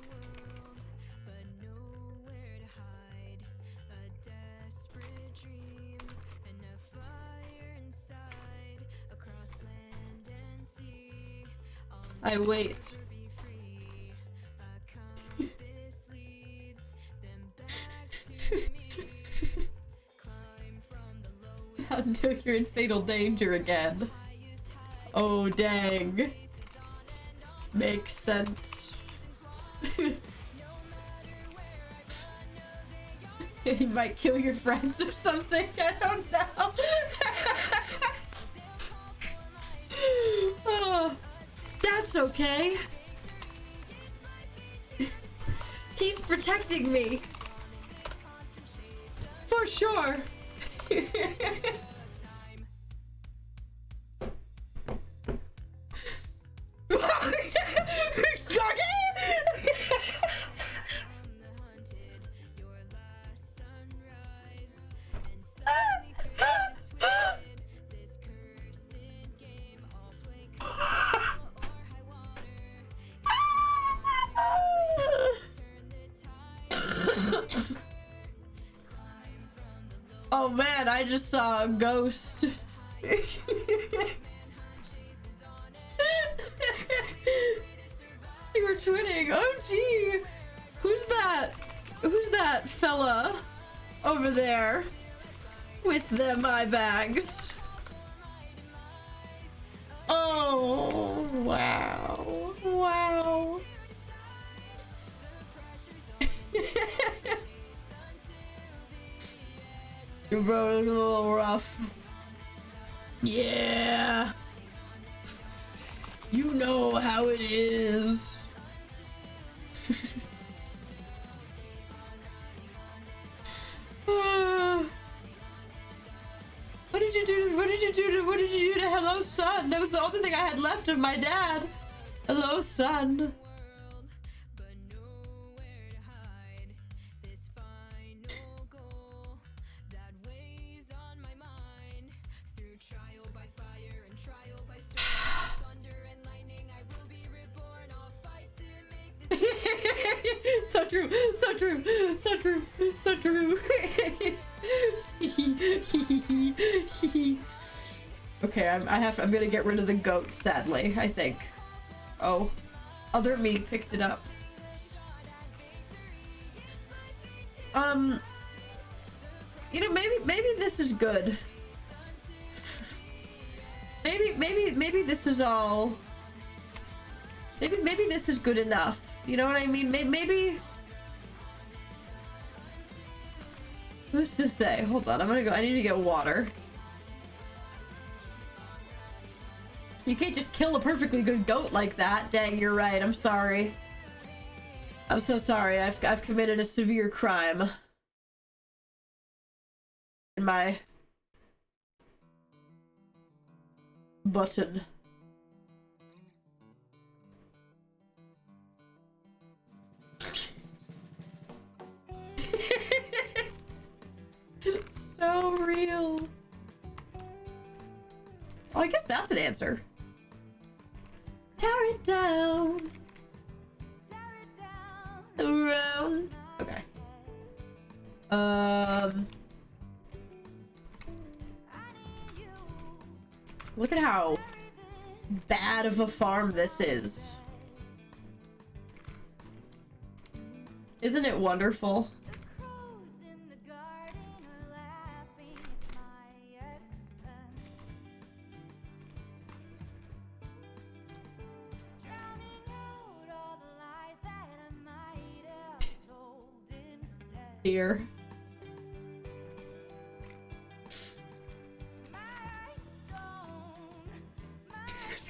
I wait. Until you're in fatal danger again. Oh dang. Makes sense. You might kill your friends or something. I don't know. Oh, that's okay. He's protecting me. For sure. Oh man, I just saw a ghost. You were twinning. Oh gee. Who's that? Who's that fella over there with them eye bags? Oh wow. Wow. Your brother's a little rough. Yeah. You know how it is. What did you do? What did you do? What did you do to Hello Son? That was the only thing I had left of my dad. Hello Son. So true, so true, so true, so true. Okay, I'm gonna get rid of the goat, sadly, I think. Oh, other me picked it up. You know, maybe this is good. Maybe this is all. Maybe this is good enough. You know what I mean? Maybe. Who's to say? Hold on, I'm gonna go. I need to get water. You can't just kill a perfectly good goat like that. Dang, you're right. I'm sorry. I'm so sorry. I've committed a severe crime. In my button. So real. Oh, I guess that's an answer. Tear it down. Tear it down. Around. Okay. Look at how bad of a farm this is. Isn't it wonderful? Here.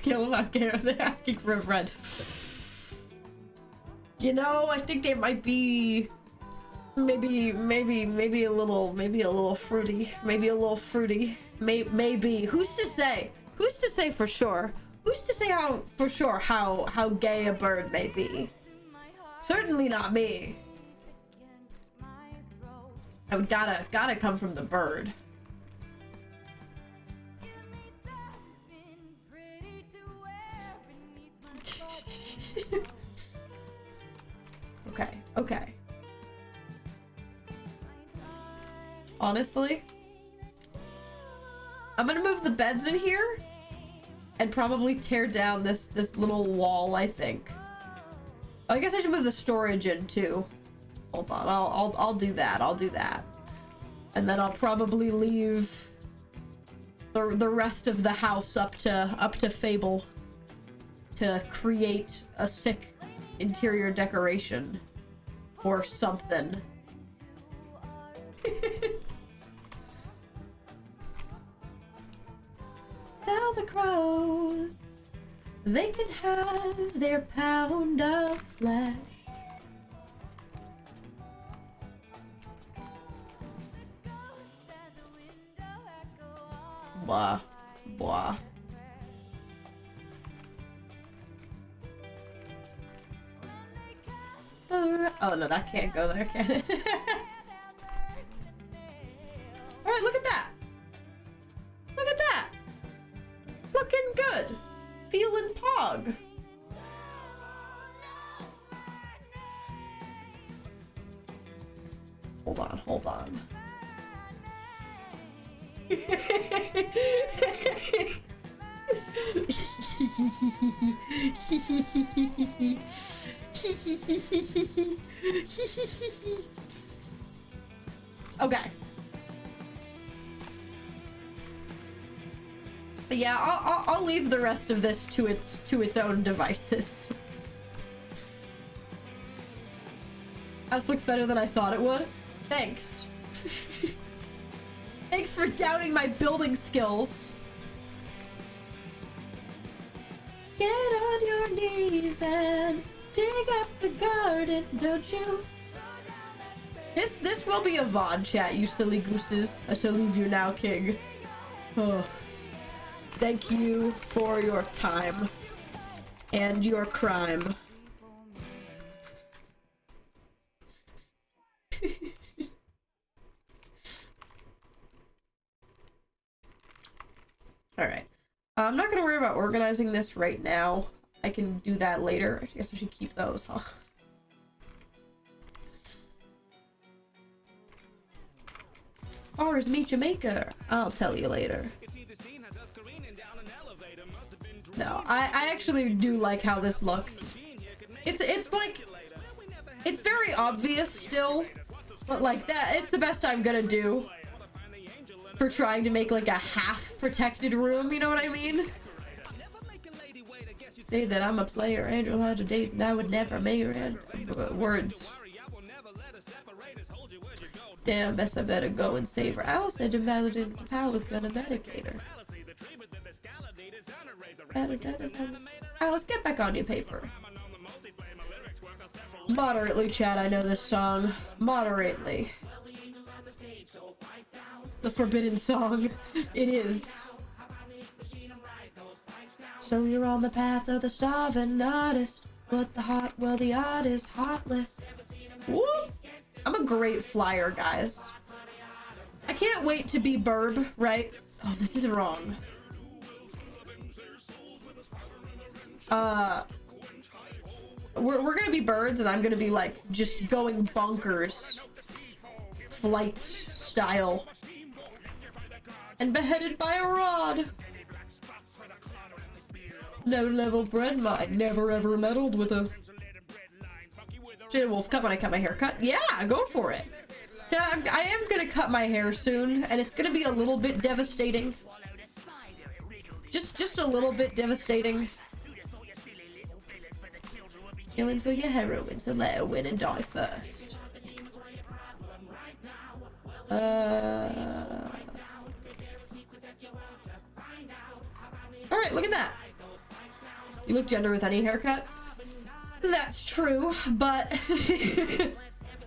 scale about Gale. They're asking for a friend. You know, I think they might be maybe a little fruity. Maybe a little fruity. Maybe. Who's to say? Who's to say for sure? Who's to say how gay a bird may be? Certainly not me. I would gotta come from the bird. Okay. Honestly, I'm gonna move the beds in here and probably tear down this little wall, I think. Oh, I guess I should move the storage in too. Hold on, I'll do that. I'll do that. And then I'll probably leave the rest of the house up to Fable to create a sick interior decoration or something. Tell the crows they can have their pound of flesh. Blah, blah. Oh no, that can't go there, can it? Alright, look at that! Look at that! Looking good! Feeling pog! Hold on. Okay. Yeah, I'll leave the rest of this to its own devices. House looks better than I thought it would. Thanks. Thanks for doubting my building skills. Get on your knees and dig up the garden, don't you? This will be a VOD chat, you silly gooses. I shall leave you now, King. Oh. Thank you for your time and your crime. Alright. I'm not gonna worry about organizing this right now. I can do that later. I guess I should keep those, huh? Ours meet Jamaica. I'll tell you later. No, I actually do like how this looks. It's like, it's very obvious still, but like that, it's the best I'm gonna do for trying to make like a half protected room, you know what I mean? Say that I'm a player, Angel had a date, and I would never make her words. Damn, best I better go and save her. Alice said your Paladin Pal was gonna medicate her. Alice, get back on your paper. Moderately, Chad, I know this song. Moderately. The forbidden song. It is. So you're on the path of the starving artist. But the art is heartless. Whoop! I'm a great flyer, guys. I can't wait to be Burb, right? Oh, this is wrong. We're gonna be birds, and I'm gonna be like just going bonkers, flight style, and beheaded by a rod. No level bread mine, never ever meddled with a shit wolf. Cut when I cut my hair. Cut, yeah, go for it. Yeah, I am gonna cut my hair soon, and it's gonna be a little bit devastating. Just a little bit devastating. Killing for your heroin, so let her win and die first. Alright, look at that. You look gender with any haircut. That's true, but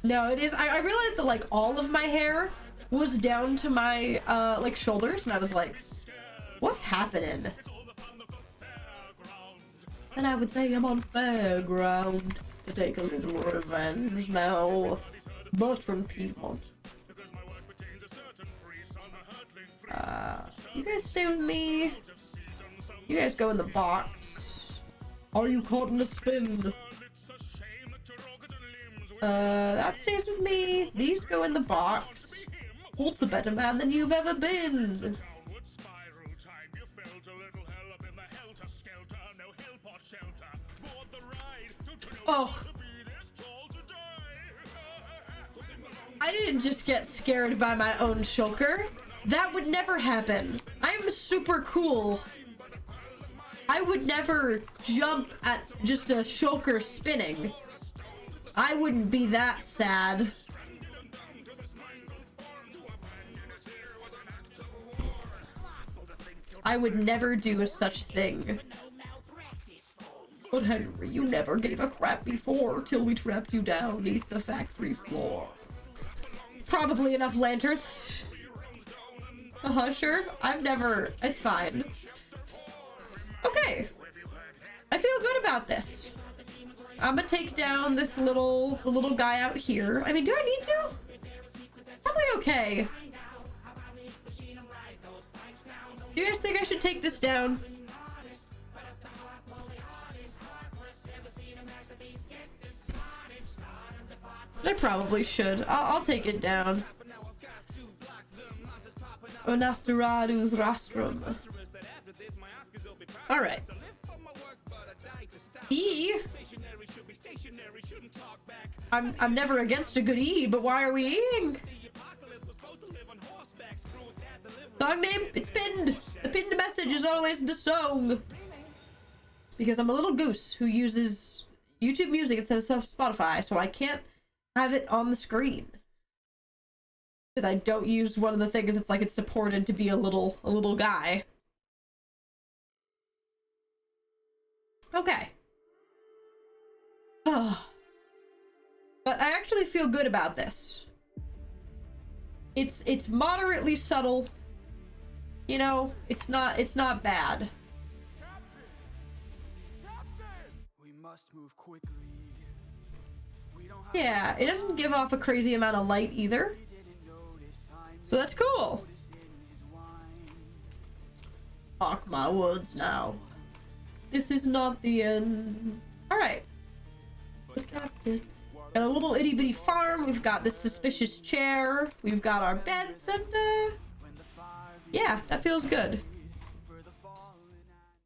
no, it is. I realized that like all of my hair was down to my like shoulders, and I was like, what's happening? And I would say I'm on fairground to take a little revenge now. But from Piedmont. You guys stay with me. You guys go in the box. Are you caught in a spin? That stays with me. These go in the box. Holt's a better man than you've ever been. Oh. I didn't just get scared by my own shulker. That would never happen. I'm super cool. I would never jump at just a shulker spinning. I wouldn't be that sad. I would never do a such thing. But Henry, you never gave a crap before till we trapped you down beneath the factory floor. Probably enough lanterns. Sure. I've never... It's fine. Okay. I feel good about this. I'm gonna take down this the little guy out here. I mean, do I need to? Probably okay. Do you guys think I should take this down? I probably should. I'll take it down. Onasteradu's rostrum. Alright. E? I'm never against a good E, but why are we eating? Song name? It's pinned. The pinned message is always the song. Because I'm a little goose who uses YouTube Music instead of Spotify, so I can't have it on the screen. Because I don't use one of the things. It's like it's supported to be a little guy. Okay. But I actually feel good about this. It's moderately subtle. You know, it's not bad. We must move quickly. Yeah, it doesn't give off a crazy amount of light either. So that's cool. Mark my words now. This is not the end. Alright. Got a little itty bitty farm. We've got this suspicious chair. We've got our beds and yeah, that feels good.